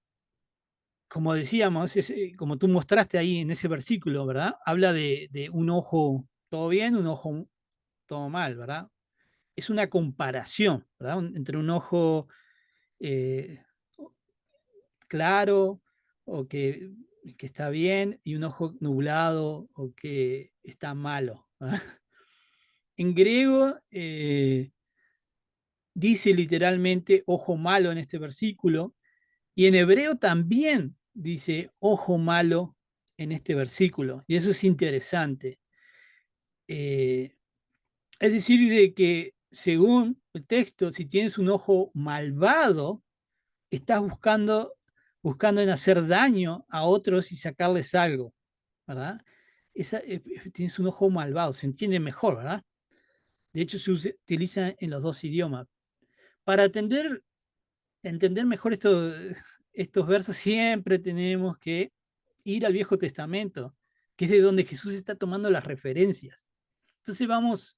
como decíamos, como tú mostraste ahí en ese versículo, ¿verdad? Habla de un ojo todo bien, un ojo todo mal, ¿verdad? Es una comparación, ¿verdad? Entre un ojo eh, claro o que está bien y un ojo nublado o que está malo, ¿verdad? En griego dice literalmente ojo malo en este versículo y en hebreo también dice ojo malo en este versículo. Y eso es interesante. Eh, es decir, de que según el texto, si tienes un ojo malvado, estás buscando en hacer daño a otros y sacarles algo, ¿verdad? Tienes un ojo malvado, se entiende mejor, ¿verdad? De hecho, se utiliza en los dos idiomas. Para entender mejor estos versos, siempre tenemos que ir al Viejo Testamento, que es de donde Jesús está tomando las referencias. Entonces vamos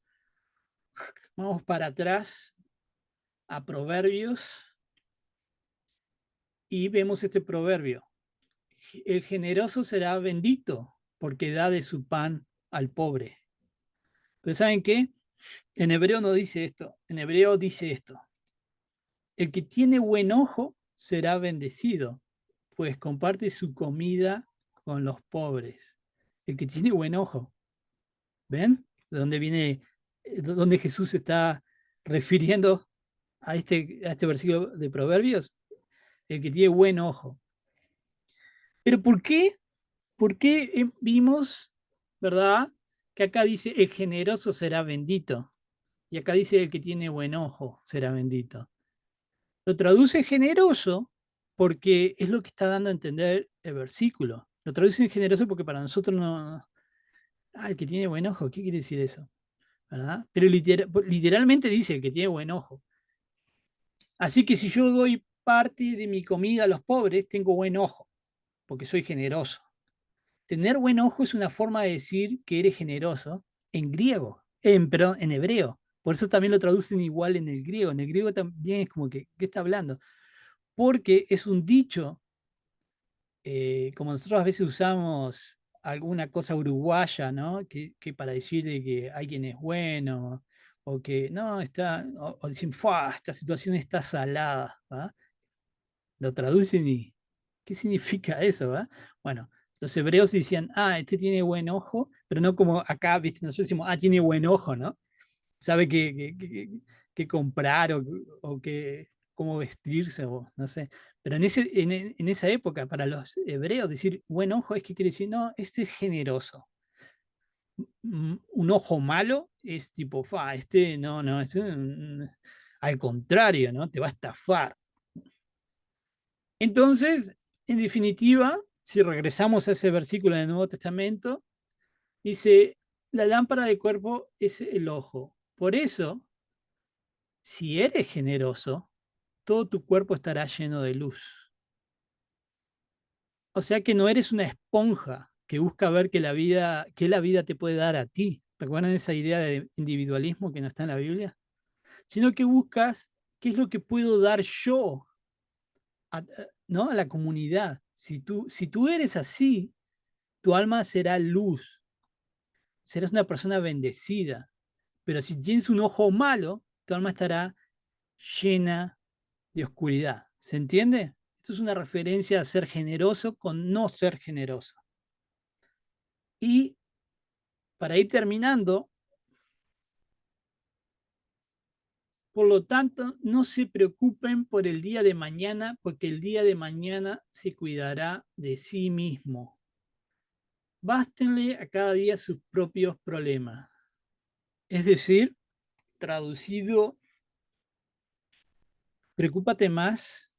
para atrás a Proverbios y vemos este proverbio. El generoso será bendito porque da de su pan al pobre. Pero ¿saben qué? En hebreo no dice esto, en hebreo dice esto: el que tiene buen ojo será bendecido, pues comparte su comida con los pobres. El que tiene buen ojo. ¿Ven? ¿De dónde viene, dónde Jesús se está refiriendo a este versículo de Proverbios? El que tiene buen ojo. Pero ¿por qué? ¿Por qué vimos, verdad, que acá dice el generoso será bendito? Y acá dice el que tiene buen ojo será bendito. Lo traduce generoso porque es lo que está dando a entender el versículo. Lo traduce en generoso porque para nosotros no... Ah, el que tiene buen ojo, ¿qué quiere decir eso? ¿Verdad? Pero literalmente dice el que tiene buen ojo. Así que si yo doy parte de mi comida a los pobres, tengo buen ojo, porque soy generoso. Tener buen ojo es una forma de decir que eres generoso en griego, perdón, en hebreo. Por eso también lo traducen igual en el griego. En el griego también es como que, ¿qué está hablando? Porque es un dicho, como nosotros a veces usamos alguna cosa uruguaya, ¿no? Que para decir de que alguien es bueno, o que no, está, o dicen, ¡fua! Esta situación está salada, ¿va? Lo traducen y, ¿qué significa eso, va? Bueno, los hebreos decían, ah, este tiene buen ojo, pero no como acá, ¿viste? Nosotros decimos, ah, tiene buen ojo, ¿no? Sabe qué comprar o cómo vestirse, o no sé. Pero en esa época, para los hebreos, decir buen ojo es que quiere decir, no, este es generoso. Un ojo malo es tipo, fa, este no, no, este, al contrario, ¿no? Te va a estafar. Entonces, en definitiva, si regresamos a ese versículo del Nuevo Testamento, dice, la lámpara del cuerpo es el ojo. Por eso, si eres generoso, todo tu cuerpo estará lleno de luz. O sea que no eres una esponja que busca ver qué la vida te puede dar a ti. ¿Recuerdan esa idea de individualismo que no está en la Biblia? Sino que buscas qué es lo que puedo dar yo ¿no? A la comunidad. Si tú eres así, tu alma será luz, serás una persona bendecida. Pero si tienes un ojo malo, tu alma estará llena de oscuridad. ¿Se entiende? Esto es una referencia a ser generoso con no ser generoso. Y para ir terminando, por lo tanto, no se preocupen por el día de mañana, porque el día de mañana se cuidará de sí mismo. Bástenle a cada día sus propios problemas. Es decir, traducido, preocúpate más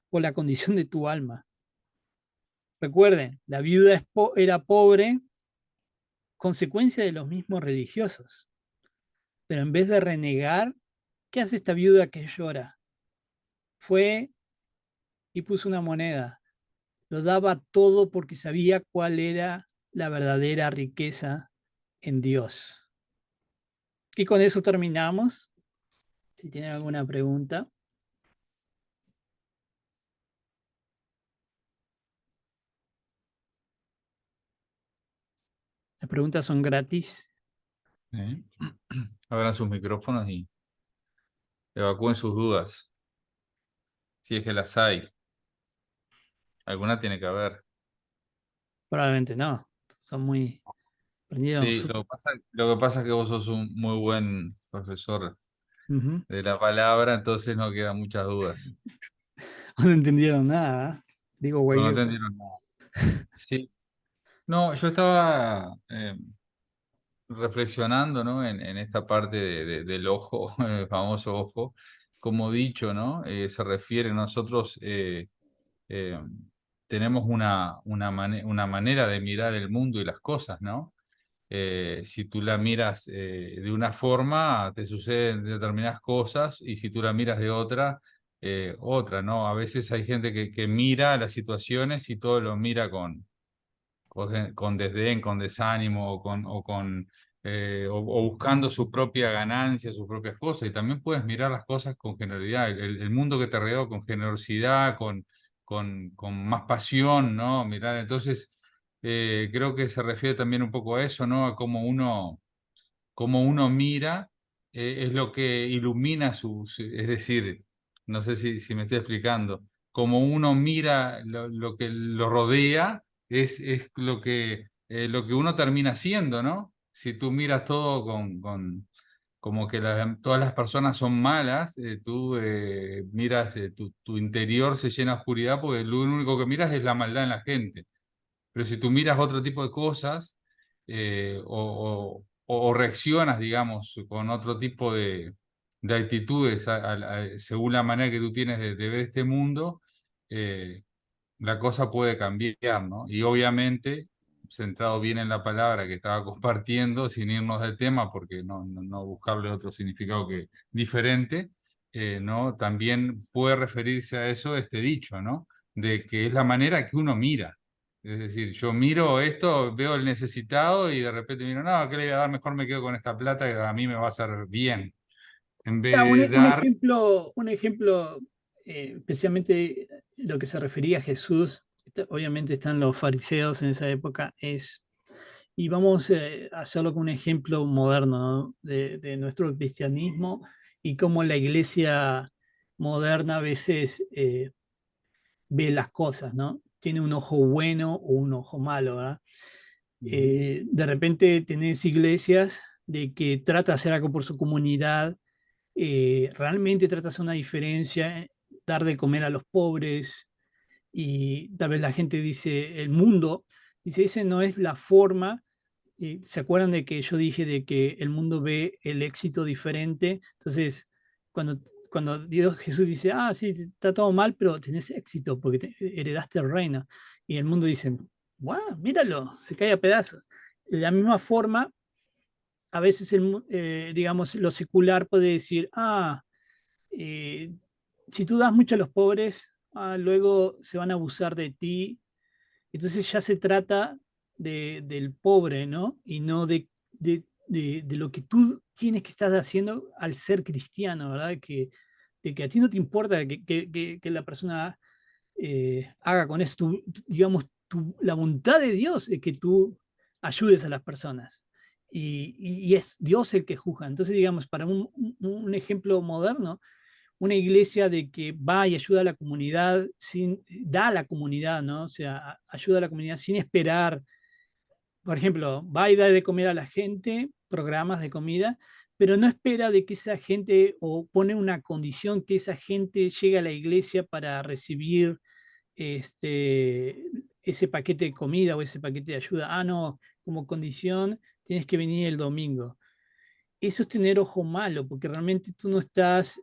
por la condición de tu alma. Recuerden, la viuda era pobre, consecuencia de los mismos religiosos. Pero en vez de renegar, ¿qué hace esta viuda que llora? Fue y puso una moneda. Lo daba todo porque sabía cuál era la verdadera riqueza en Dios. Y con eso terminamos. Si tienen alguna pregunta. Las preguntas son gratis. ¿Sí? Abran sus micrófonos y evacúen sus dudas, si es que las hay. Alguna tiene que haber. Probablemente no. Son muy Sí, prendidos. lo que pasa es que vos sos un muy buen profesor Ujú. de la palabra, entonces no quedan muchas dudas. No entendieron nada. Digo, Pero güey. no entendieron nada. Sí. No, yo estaba reflexionando, ¿no? En esta parte del ojo, el famoso ojo, como dicho, ¿no? Se refiere, nosotros eh, tenemos una manera de mirar el mundo y las cosas, ¿no? Si tú la miras de una forma, te suceden determinadas cosas, y si tú la miras de otra, otra, ¿no? A veces hay gente que mira las situaciones y todo lo mira con desdén, con desánimo, o buscando su propia ganancia, sus propias cosas. Y también puedes mirar las cosas con generosidad, el mundo que te rodea con generosidad, con más pasión, ¿no? Mirar, entonces creo que se refiere también un poco a eso, ¿no? A cómo uno mira es lo que ilumina es decir, no sé si me estoy explicando, como uno mira lo que lo rodea, es lo que uno termina siendo, ¿no? Si tú miras todo como que todas las personas son malas, tú miras, tu interior se llena de oscuridad porque lo único que miras es la maldad en la gente. Pero si tú miras otro tipo de cosas o reaccionas, digamos, con otro tipo de actitudes según la manera que tú tienes de ver este mundo, eh, la cosa puede cambiar, ¿no? Y obviamente, centrado bien en la palabra que estaba compartiendo, sin irnos del tema, porque no buscarle otro significado que diferente, ¿no? También puede referirse a eso este dicho, ¿no? De que es la manera que uno mira. Es decir, yo miro esto, veo el necesitado y de repente miro, no, ¿qué le voy a dar? Mejor me quedo con esta plata que a mí me va a hacer bien. En Ya, vez de un dar, ejemplo, especialmente lo que se refería a Jesús, obviamente están los fariseos en esa época, y vamos a hacerlo con un ejemplo moderno, ¿no? de nuestro cristianismo y cómo la iglesia moderna a veces ve las cosas, ¿no? Tiene un ojo bueno o un ojo malo, ¿verdad? De repente tenés iglesias de que trata de hacer algo por su comunidad, realmente trata de hacer una diferencia, dar de comer a los pobres, y tal vez la gente dice, el mundo, dice, esa no es la forma. ¿Se acuerdan de que yo dije de que el mundo ve el éxito diferente? Entonces, cuando, cuando Dios Jesús dice, ah, sí, está todo mal, pero tenés éxito porque heredaste el reino. Y el mundo dice, wow, míralo, se cae a pedazos. De la misma forma, a veces, digamos, lo secular puede decir, eh, si tú das mucho a los pobres, luego se van a abusar de ti. Entonces ya se trata del pobre, ¿no? Y no de lo que tú tienes que estar haciendo al ser cristiano, ¿verdad? De que a ti no te importa que la persona haga con eso, digamos, la voluntad de Dios es que tú ayudes a las personas. Y es Dios el que juzga. Entonces, digamos, para un ejemplo moderno, una iglesia de que va y ayuda a la comunidad, da a la comunidad, ¿no? O sea, ayuda a la comunidad sin esperar. Por ejemplo, va y da de comer a la gente, programas de comida, pero no espera de que esa gente, o pone una condición que esa gente llegue a la iglesia para recibir este, ese paquete de comida o ese paquete de ayuda. No, como condición tienes que venir el domingo. Eso es tener ojo malo, porque realmente tú no estás,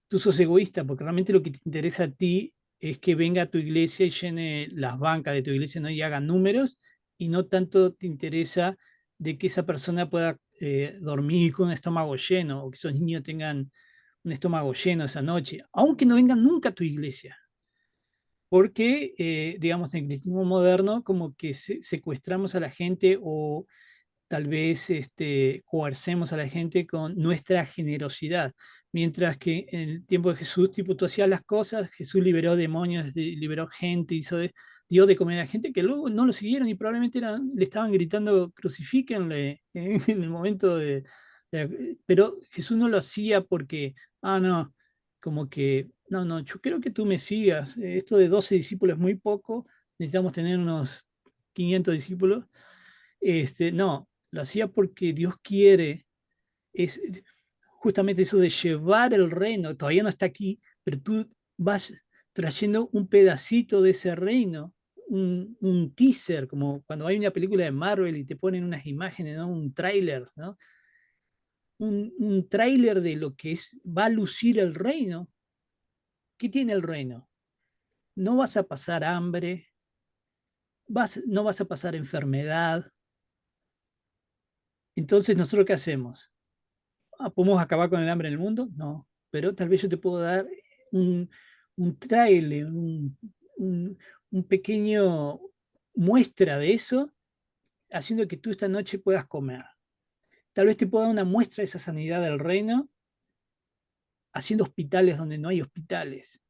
tú sos egoísta, porque realmente lo que te interesa a ti es que venga a tu iglesia y llene las bancas de tu iglesia, ¿no? Y haga números, y no tanto te interesa de que esa persona pueda dormir con un estómago lleno, o que esos niños tengan un estómago lleno esa noche, aunque no vengan nunca a tu iglesia. Porque, digamos, en el cristianismo moderno, como que secuestramos a la gente, o tal vez coercemos a la gente con nuestra generosidad. Mientras que en el tiempo de Jesús, tipo, tú hacías las cosas, Jesús liberó demonios, liberó gente, dio de comer a gente que luego no lo siguieron y probablemente le estaban gritando, crucifíquenle en el momento pero Jesús no lo hacía porque, no, como que, no, yo quiero que tú me sigas. Esto de 12 discípulos es muy poco, necesitamos tener unos 500 discípulos. No, lo hacía porque Dios quiere, es justamente eso de llevar el reino, todavía no está aquí, pero tú vas trayendo un pedacito de ese reino, un teaser, como cuando hay una película de Marvel y te ponen unas imágenes, ¿no? Un tráiler, ¿no? Un tráiler de lo que va a lucir el reino. ¿Qué tiene el reino? No vas a pasar hambre, no vas a pasar enfermedad. Entonces, ¿nosotros qué hacemos? ¿Podemos acabar con el hambre en el mundo? No, pero tal vez yo te puedo dar un, un trailer, un, un pequeño muestra de eso, haciendo que tú esta noche puedas comer. Tal vez te pueda dar una muestra de esa sanidad del reino, haciendo hospitales donde no hay hospitales,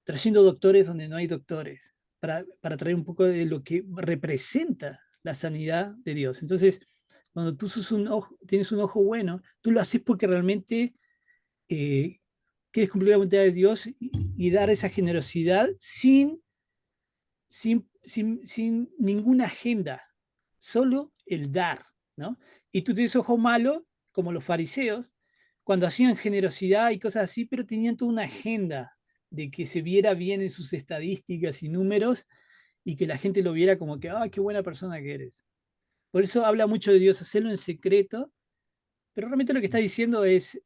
trayendo doctores donde no hay doctores, para traer un poco de lo que representa la sanidad de Dios. Entonces, Cuando tú tienes un ojo bueno, tú lo haces porque realmente quieres cumplir la voluntad de Dios y dar esa generosidad sin ninguna agenda, solo el dar, ¿no? Y tú tienes ojo malo, como los fariseos, cuando hacían generosidad y cosas así, pero tenían toda una agenda de que se viera bien en sus estadísticas y números y que la gente lo viera como que, ah, qué buena persona que eres. Por eso habla mucho de Dios, hacerlo en secreto, pero realmente lo que está diciendo es,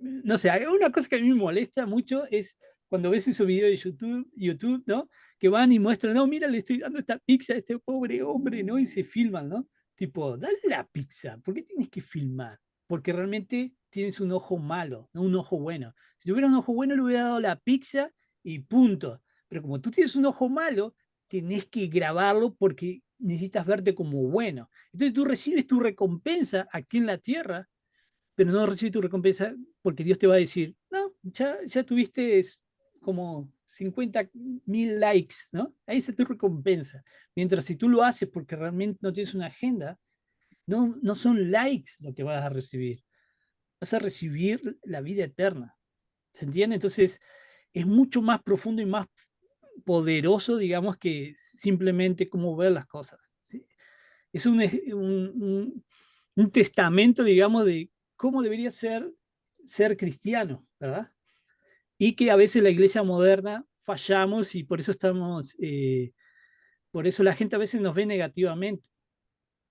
no sé, hay una cosa que a mí me molesta mucho es cuando ves esos videos de YouTube, ¿no? Que van y muestran, no, mira, le estoy dando esta pizza a este pobre hombre, ¿no? Y se filman, ¿no? Tipo, dale la pizza, ¿por qué tienes que filmar? Porque realmente tienes un ojo malo, no un ojo bueno. Si tuviera un ojo bueno, le hubiera dado la pizza y punto. Pero como tú tienes un ojo malo, tenés que grabarlo porque necesitas verte como bueno. Entonces tú recibes tu recompensa aquí en la tierra, pero no recibes tu recompensa porque Dios te va a decir, no, ya tuviste como 50.000 likes, ¿no? Ahí está tu recompensa. Mientras si tú lo haces porque realmente no tienes una agenda, no son likes lo que vas a recibir. Vas a recibir la vida eterna. ¿Se entiende? Entonces, es mucho más profundo y más poderoso, digamos, que simplemente cómo ver las cosas. ¿Sí? Es un testamento, digamos, de cómo debería ser cristiano, ¿verdad? Y que a veces la iglesia moderna fallamos y por eso por eso la gente a veces nos ve negativamente.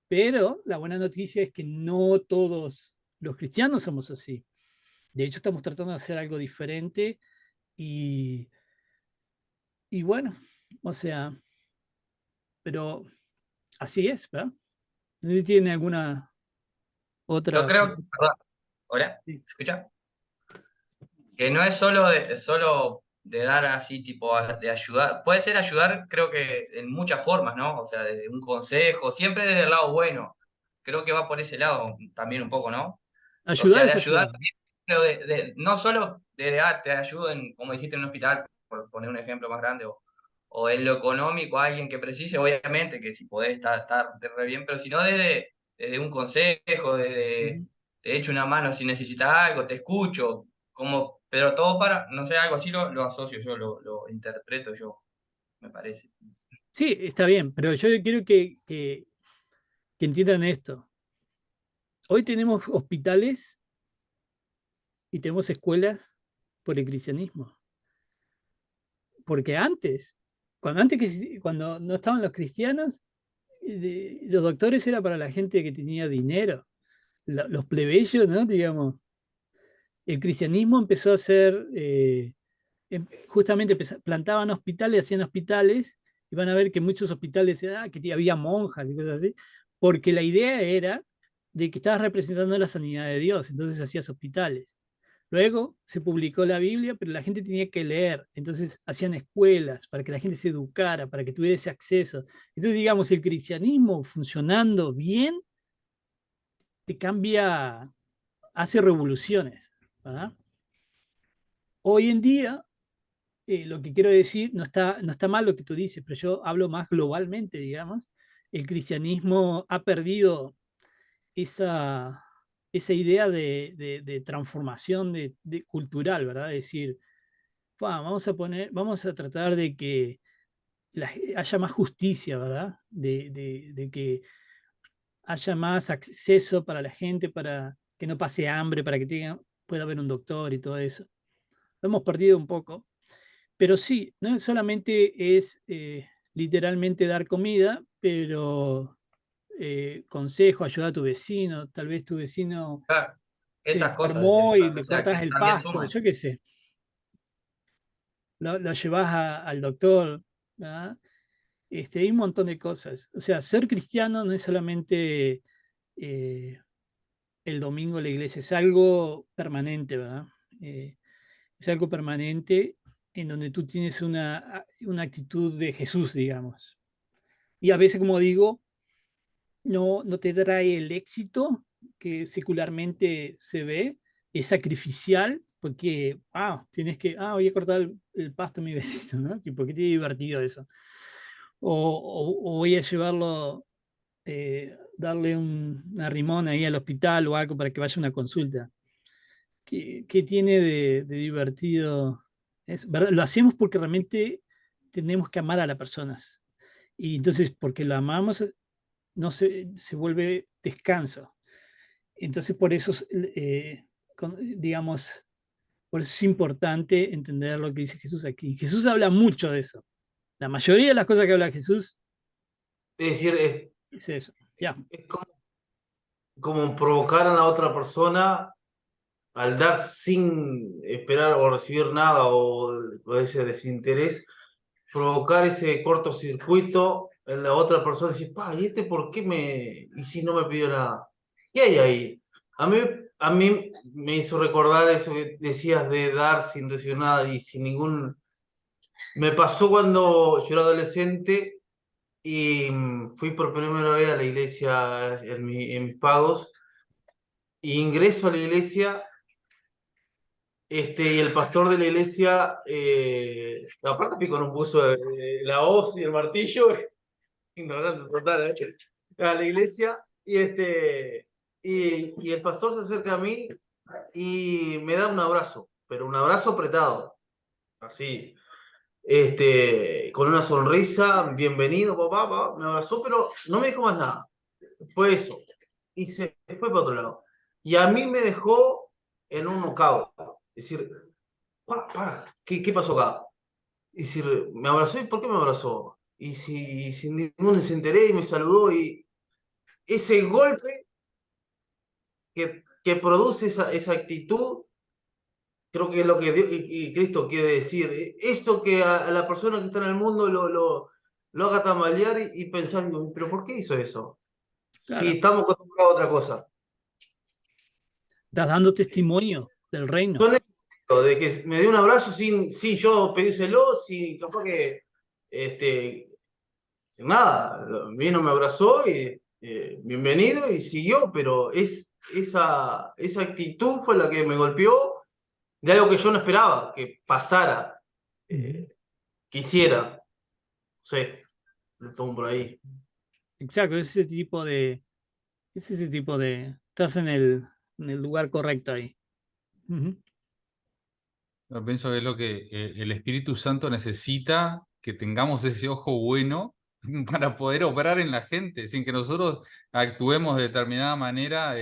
Pero la buena noticia es que no todos los cristianos somos así. De hecho, estamos tratando de hacer algo diferente y, y bueno, o sea, pero así es, ¿verdad? ¿No tiene alguna Yo otra? creo, perdón, ¿hola? Sí. ¿Se escucha? Que no es solo de dar así, tipo, de ayudar. Puede ser ayudar, creo que en muchas formas, ¿no? O sea, desde un consejo, siempre desde el lado bueno. Creo que va por ese lado también un poco, ¿no? O Ayudar sea, de es ayudar ayudar. también, pero no solo de, te ayudo en, como dijiste, en un hospital, por poner un ejemplo más grande, o en lo económico, alguien que precise, obviamente, que si podés estar re bien, pero si no desde un consejo, desde te echo una mano si necesitas algo, te escucho, como, pero todo para, no sé, algo así lo asocio yo, lo interpreto yo, me parece. Sí, está bien, pero yo quiero que entiendan esto. Hoy tenemos hospitales y tenemos escuelas por el cristianismo. Porque cuando no estaban los cristianos, los doctores era para la gente que tenía dinero. Los plebeyos, ¿no? Digamos, el cristianismo empezó a ser, justamente plantaban hospitales, hacían hospitales, y van a ver que muchos hospitales, que había monjas y cosas así, porque la idea era de que estabas representando la sanidad de Dios, entonces hacías hospitales. Luego se publicó la Biblia, pero la gente tenía que leer, entonces hacían escuelas para que la gente se educara, para que tuviera ese acceso. Entonces, digamos, el cristianismo funcionando bien te cambia, hace revoluciones, ¿verdad? Hoy en día, lo que quiero decir, no está mal lo que tú dices, pero yo hablo más globalmente, digamos. El cristianismo ha perdido esa, esa idea de transformación cultural, ¿verdad? Es decir, vamos a tratar de que haya más justicia, ¿verdad? De que haya más acceso para la gente, para que no pase hambre, para que pueda haber un doctor y todo eso. Lo hemos perdido un poco. Pero sí, no solamente es literalmente dar comida, pero consejo, ayuda a tu vecino, tal vez tu vecino Claro, se esas cosas decía enfermó yo, y o le sea, que cortas el también pasto, suman. yo qué sé, lo llevas al doctor, ¿verdad? Hay un montón de cosas. O sea, ser cristiano no es solamente eh, el domingo en la iglesia, es algo permanente, ¿verdad? Es algo permanente en donde tú tienes una actitud de Jesús, digamos. Y a veces, como digo, no te trae el éxito que secularmente se ve, es sacrificial, porque, voy a cortar el pasto a mi vecino, ¿no? Sí, porque tiene divertido eso. o voy a llevarlo, darle un arrimón ahí al hospital o algo para que vaya a una consulta. ¿Qué tiene de divertido? ¿Verdad? Lo hacemos porque realmente tenemos que amar a las personas. Y entonces, porque lo amamos, no se vuelve descanso. Entonces, por eso, digamos, por eso es importante entender lo que dice Jesús aquí. Jesús habla mucho de eso. La mayoría de las cosas que habla Jesús Es decir, es eso. Ya. es como provocar a la otra persona al dar sin esperar o recibir nada o ese desinterés, provocar ese cortocircuito en la otra persona, decir, pa, ¿y este por qué y si no me pidió nada? ¿Qué hay ahí? A mí, a mí me hizo recordar eso que decías de dar sin recibir nada y sin ningún... Me pasó cuando yo era adolescente y fui por primera vez a la iglesia en mis pagos, y ingreso a la iglesia. Y el pastor de la iglesia, aparte fui con un buzo de la hoz y el martillo, ignorante total, a la iglesia, y el pastor se acerca a mí y me da un abrazo, pero un abrazo apretado, así, con una sonrisa, bienvenido, papá, papá, me abrazó, pero no me dijo más nada, fue eso, y se fue para otro lado. Y a mí me dejó en un knockout, es decir, ¿qué pasó acá? Y si me abrazó, ¿y por qué me abrazó? Y si sin ningún desinterés y me saludó, y ese golpe que produce esa actitud, creo que es lo que Dios y Cristo quiere decir. Esto que a la persona que está en el mundo lo haga tambalear y pensar, digo, ¿pero por qué hizo eso? Si Claro. estamos acostumbrados a otra cosa. Estás dando testimonio del reino. Son esto, de que me dio un abrazo sin yo pedírselo, sin capaz que sin nada, vino, me abrazó y bienvenido y siguió, pero esa actitud fue la que me golpeó de algo que yo no esperaba, que pasara, quisiera, no sé, lo tomo por ahí. Exacto, es ese tipo de, estás en el lugar correcto ahí. Ujú. Yo pienso que es lo que el Espíritu Santo necesita, que tengamos ese ojo bueno para poder operar en la gente, sin que nosotros actuemos de determinada manera,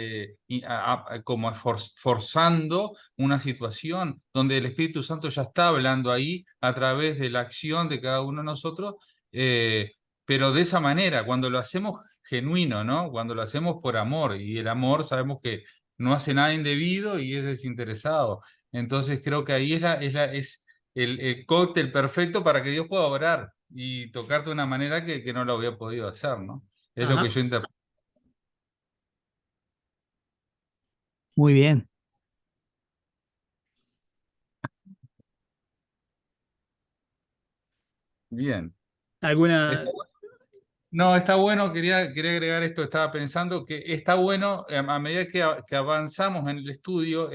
como forzando una situación donde el Espíritu Santo ya está hablando ahí a través de la acción de cada uno de nosotros, pero de esa manera, cuando lo hacemos genuino, ¿no? Cuando lo hacemos por amor, y el amor sabemos que no hace nada indebido y es desinteresado. Entonces creo que ahí es el cóctel perfecto para que Dios pueda orar y tocarte de una manera que no lo había podido hacer, ¿no? Es lo que Ajá. yo interpreto. Muy bien. Bien. ¿Alguna? Está- no, está bueno, quería agregar esto, estaba pensando que está bueno, a medida que avanzamos en el estudio,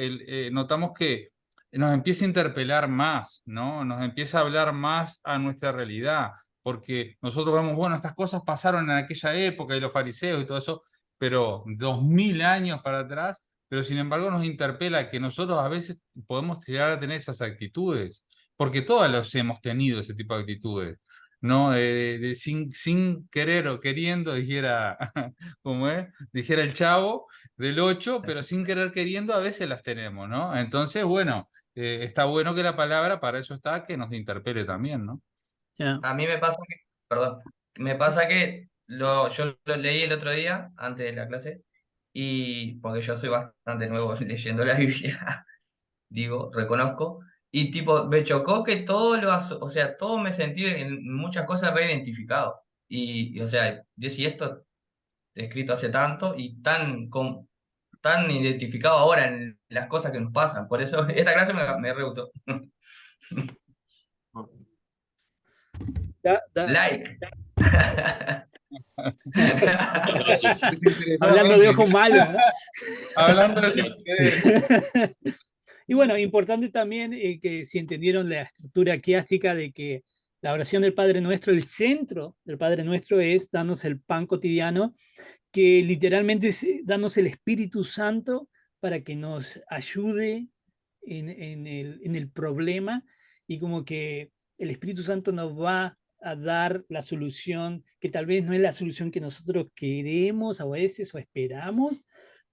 notamos que nos empieza a interpelar más, ¿no? Nos empieza a hablar más a nuestra realidad, porque nosotros vemos, bueno, estas cosas pasaron en aquella época y los fariseos y todo eso, pero 2000 años para atrás, pero sin embargo nos interpela que nosotros a veces podemos llegar a tener esas actitudes, porque todas los hemos tenido ese tipo de actitudes. ¿No? Sin querer o queriendo, dijera, ¿cómo es? Dijera el Chavo del 8, pero sin querer queriendo a veces las tenemos, ¿no? Entonces, bueno, está bueno que la palabra para eso está, que nos interpele también, ¿no? Ya. A mí me pasa que, perdón, me pasa que yo lo leí el otro día, antes de la clase, y porque yo soy bastante nuevo leyendo la Biblia, digo, reconozco, y tipo, me chocó que o sea, todo me sentí en muchas cosas reidentificado. O sea, yo si esto escrito hace tanto y tan identificado ahora en las cosas que nos pasan. Por eso esta clase me re gustó. Like. Es Hablando de interesante. ojos malos, ¿no? Hablando de sin Y bueno, importante también que si entendieron la estructura quiástica de que La oración del Padre Nuestro, el centro del Padre Nuestro es darnos el pan cotidiano, que literalmente es darnos el Espíritu Santo para que nos ayude en el problema, y como que el Espíritu Santo nos va a dar la solución, que tal vez no es la solución que nosotros queremos a veces o esperamos,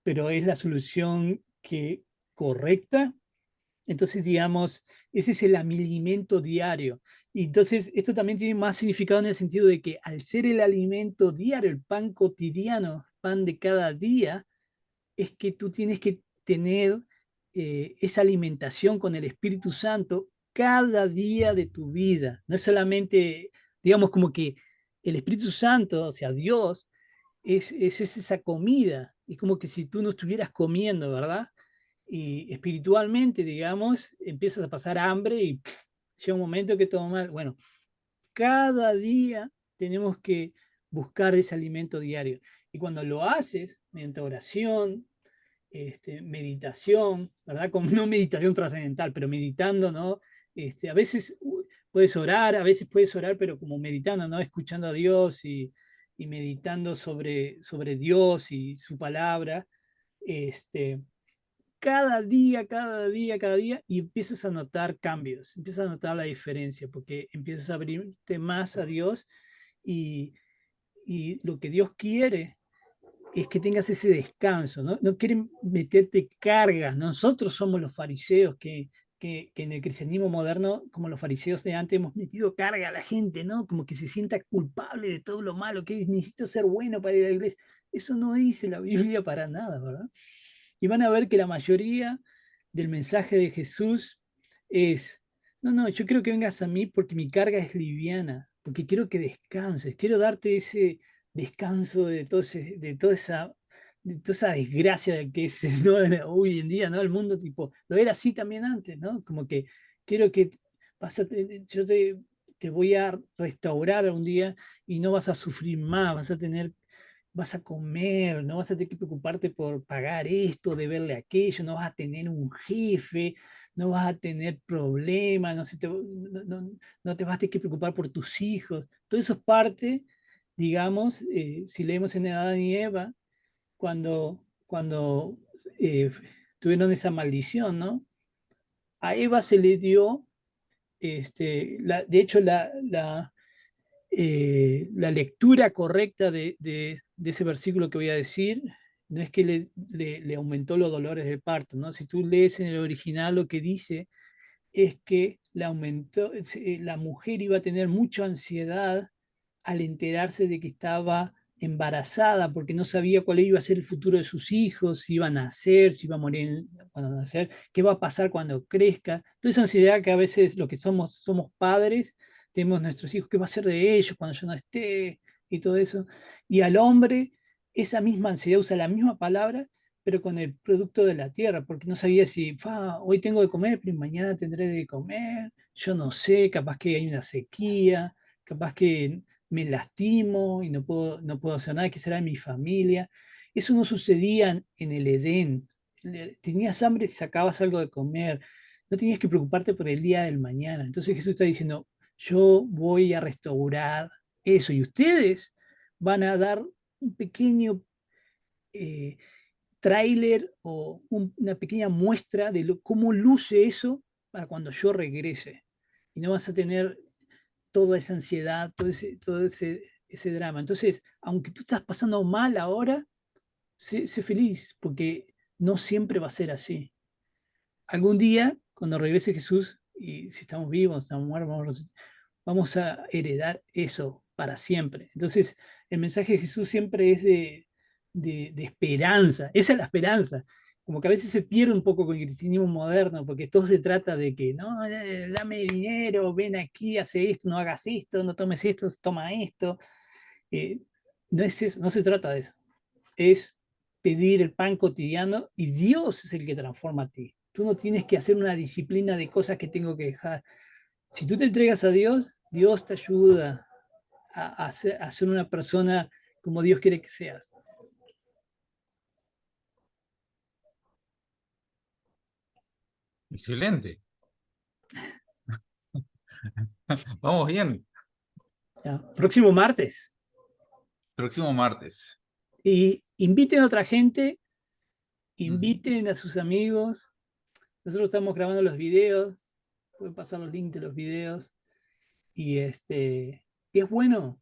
pero es la solución correcta. Entonces, digamos, ese es el alimento diario. Y entonces, esto también tiene más significado en el sentido de que al ser el alimento diario, el pan cotidiano, pan de cada día, es que tú tienes que tener esa alimentación con el Espíritu Santo cada día de tu vida. No es solamente, digamos, como que el Espíritu Santo, o sea, Dios, es esa comida. Es como que si tú no estuvieras comiendo, ¿verdad? Y espiritualmente, digamos, empiezas a pasar hambre y llega un momento que todo mal. Bueno, cada día tenemos que buscar ese alimento diario. Y cuando lo haces, mediante oración, meditación, ¿verdad? Como no meditación trascendental, pero meditando, ¿no? A veces puedes orar, a veces puedes orar, pero como meditando, ¿no? Escuchando a Dios y meditando sobre Dios y su palabra. Este, Cada día, cada día, cada día, y empiezas a notar cambios, empiezas a notar la diferencia, porque empiezas a abrirte más a Dios, y, y lo que Dios quiere es que tengas ese descanso, ¿no? No quieren meterte cargas. Nosotros somos los fariseos que en el cristianismo moderno, como los fariseos de antes, hemos metido carga a la gente, ¿no? Como que se sienta culpable de todo lo malo, que necesito ser bueno para ir a la iglesia. Eso no dice la Biblia para nada, ¿verdad? Y van a ver que la mayoría del mensaje de Jesús es, no, no, yo quiero que vengas a mí porque mi carga es liviana, porque quiero que descanses, quiero darte ese descanso de toda esa desgracia que es, ¿no? Hoy en día, ¿no? El mundo tipo, lo era así también antes, ¿no? Como que quiero que yo te voy a restaurar un día y no vas a sufrir más, vas a comer, no vas a tener que preocuparte por pagar esto, deberle aquello, no vas a tener un jefe, no vas a tener problemas, no te vas a tener que preocupar por tus hijos. Todo eso es parte, digamos, si leemos en Adán y Eva, cuando eh, tuvieron esa maldición, ¿no? A Eva se le dio, de hecho, la lectura correcta de ese versículo que voy a decir no es que le aumentó los dolores del parto, ¿no? Si tú lees en el original, lo que dice es que la mujer iba a tener mucha ansiedad al enterarse de que estaba embarazada, porque no sabía cuál iba a ser el futuro de sus hijos, si iba a nacer, si iba a morir cuando nacer, qué va a pasar cuando crezca. Toda esa ansiedad que a veces los que somos padres, tenemos nuestros hijos, qué va a ser de ellos cuando yo no esté, y todo eso. Y al hombre, esa misma ansiedad, usa la misma palabra, pero con el producto de la tierra, porque no sabía si hoy tengo de comer, pero mañana tendré de comer, yo no sé, capaz que hay una sequía, capaz que me lastimo y no puedo hacer nada, que será de mi familia. Eso no sucedía en el Edén. Tenías hambre y sacabas algo de comer, no tenías que preocuparte por el día del mañana. Entonces Jesús está diciendo, yo voy a restaurar eso, y ustedes van a dar un pequeño eh, tráiler o una pequeña muestra de cómo luce eso para cuando yo regrese. Y no vas a tener toda esa ansiedad, todo ese drama. Entonces, aunque tú estás pasando mal ahora, sé feliz, porque no siempre va a ser así. Algún día, cuando regrese Jesús, y si estamos vivos, estamos muertos, vamos a heredar eso para siempre. Entonces, el mensaje de Jesús siempre es de esperanza. Esa es la esperanza. Como que a veces se pierde un poco con el cristianismo moderno, porque todo se trata de que, no, dame dinero, ven aquí, hace esto, no hagas esto, no tomes esto, toma esto. Eh, no es eso, no se trata de eso. Es pedir el pan cotidiano, y Dios es el que transforma a ti. Tú no tienes que hacer una disciplina de cosas que tengo que dejar. Si tú te entregas a Dios, Dios te ayuda a ser una persona como Dios quiere que seas. Excelente. Vamos bien. Ya. Próximo martes. Próximo martes. Y inviten a otra gente, inviten a sus amigos. Nosotros estamos grabando los videos, pueden pasar los links de los videos. Y es bueno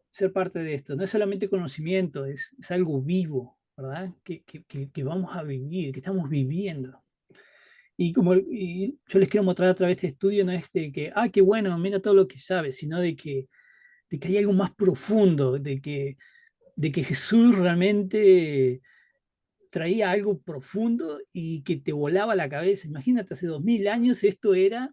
ser parte de esto. No es solamente conocimiento, es algo vivo, ¿verdad? Que vamos a vivir, que estamos viviendo. Y yo les quiero mostrar a través de este estudio, no es de que, qué bueno, mira todo lo que sabes, sino de que hay algo más profundo, de que Jesús realmente traía algo profundo y que te volaba la cabeza. Imagínate, hace 2000 años esto era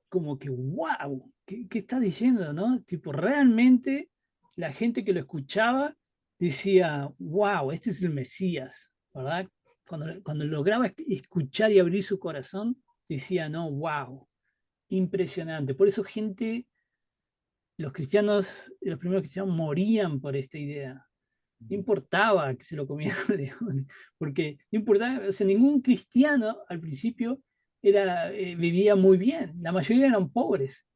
como que, wow, ¿qué está diciendo, no? Tipo, realmente la gente que lo escuchaba decía, wow, este es el Mesías, ¿verdad? Cuando lograba escuchar y abrir su corazón, decía, no, wow, impresionante. Por eso los cristianos, los primeros cristianos morían por esta idea. No importaba que se lo comieran leones, porque no importaba, o sea, ningún cristiano al principio vivía muy bien, la mayoría eran pobres,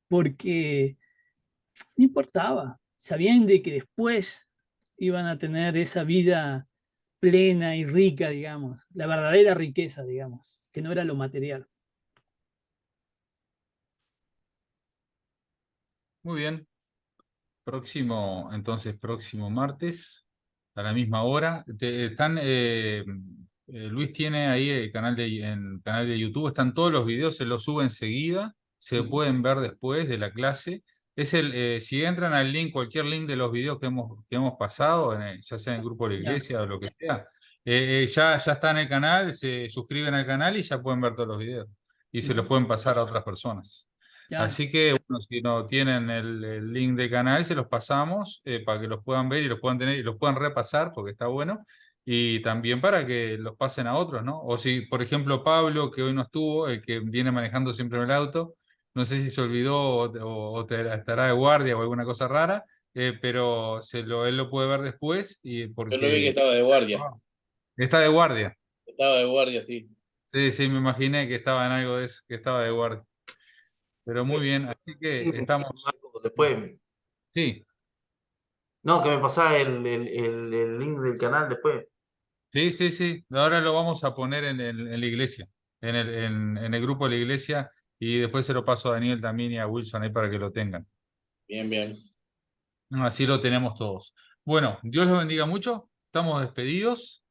porque no importaba, sabían de que después iban a tener esa vida plena y rica, digamos, la verdadera riqueza, digamos, que no era lo material. Muy bien. Entonces, próximo martes, a la misma hora. Luis tiene ahí el canal de YouTube, están todos los videos, se los sube enseguida, se pueden ver después de la clase. Si entran al link, cualquier link de los videos que hemos pasado, ya sea en el grupo de la iglesia o lo que sea, ya está en el canal, se suscriben al canal y ya pueden ver todos los videos. Y se los pueden pasar a otras personas. Ya. Así que, bueno, si no tienen el link del canal, se los pasamos para que los puedan ver y los puedan tener y los puedan repasar, porque está bueno. Y también para que los pasen a otros, ¿no? O si, por ejemplo, Pablo, que hoy no estuvo, el que viene manejando siempre en el auto, no sé si se olvidó estará de guardia o alguna cosa rara, pero él lo puede ver después Yo no vi que estaba de guardia. Está de guardia. Estaba de guardia, sí. Sí, sí, me imaginé que estaba en algo de eso, que estaba de guardia. Pero muy bien, así que estamos... Después, Sí, no, que me pasaba el link del canal después. sí, sí, sí. Ahora lo vamos a poner en la iglesia, en el grupo de la iglesia, y después se lo paso a Daniel también y a Wilson ahí para que lo tengan. Bien, bien. Así lo tenemos todos. Bueno, Dios los bendiga mucho. Estamos despedidos.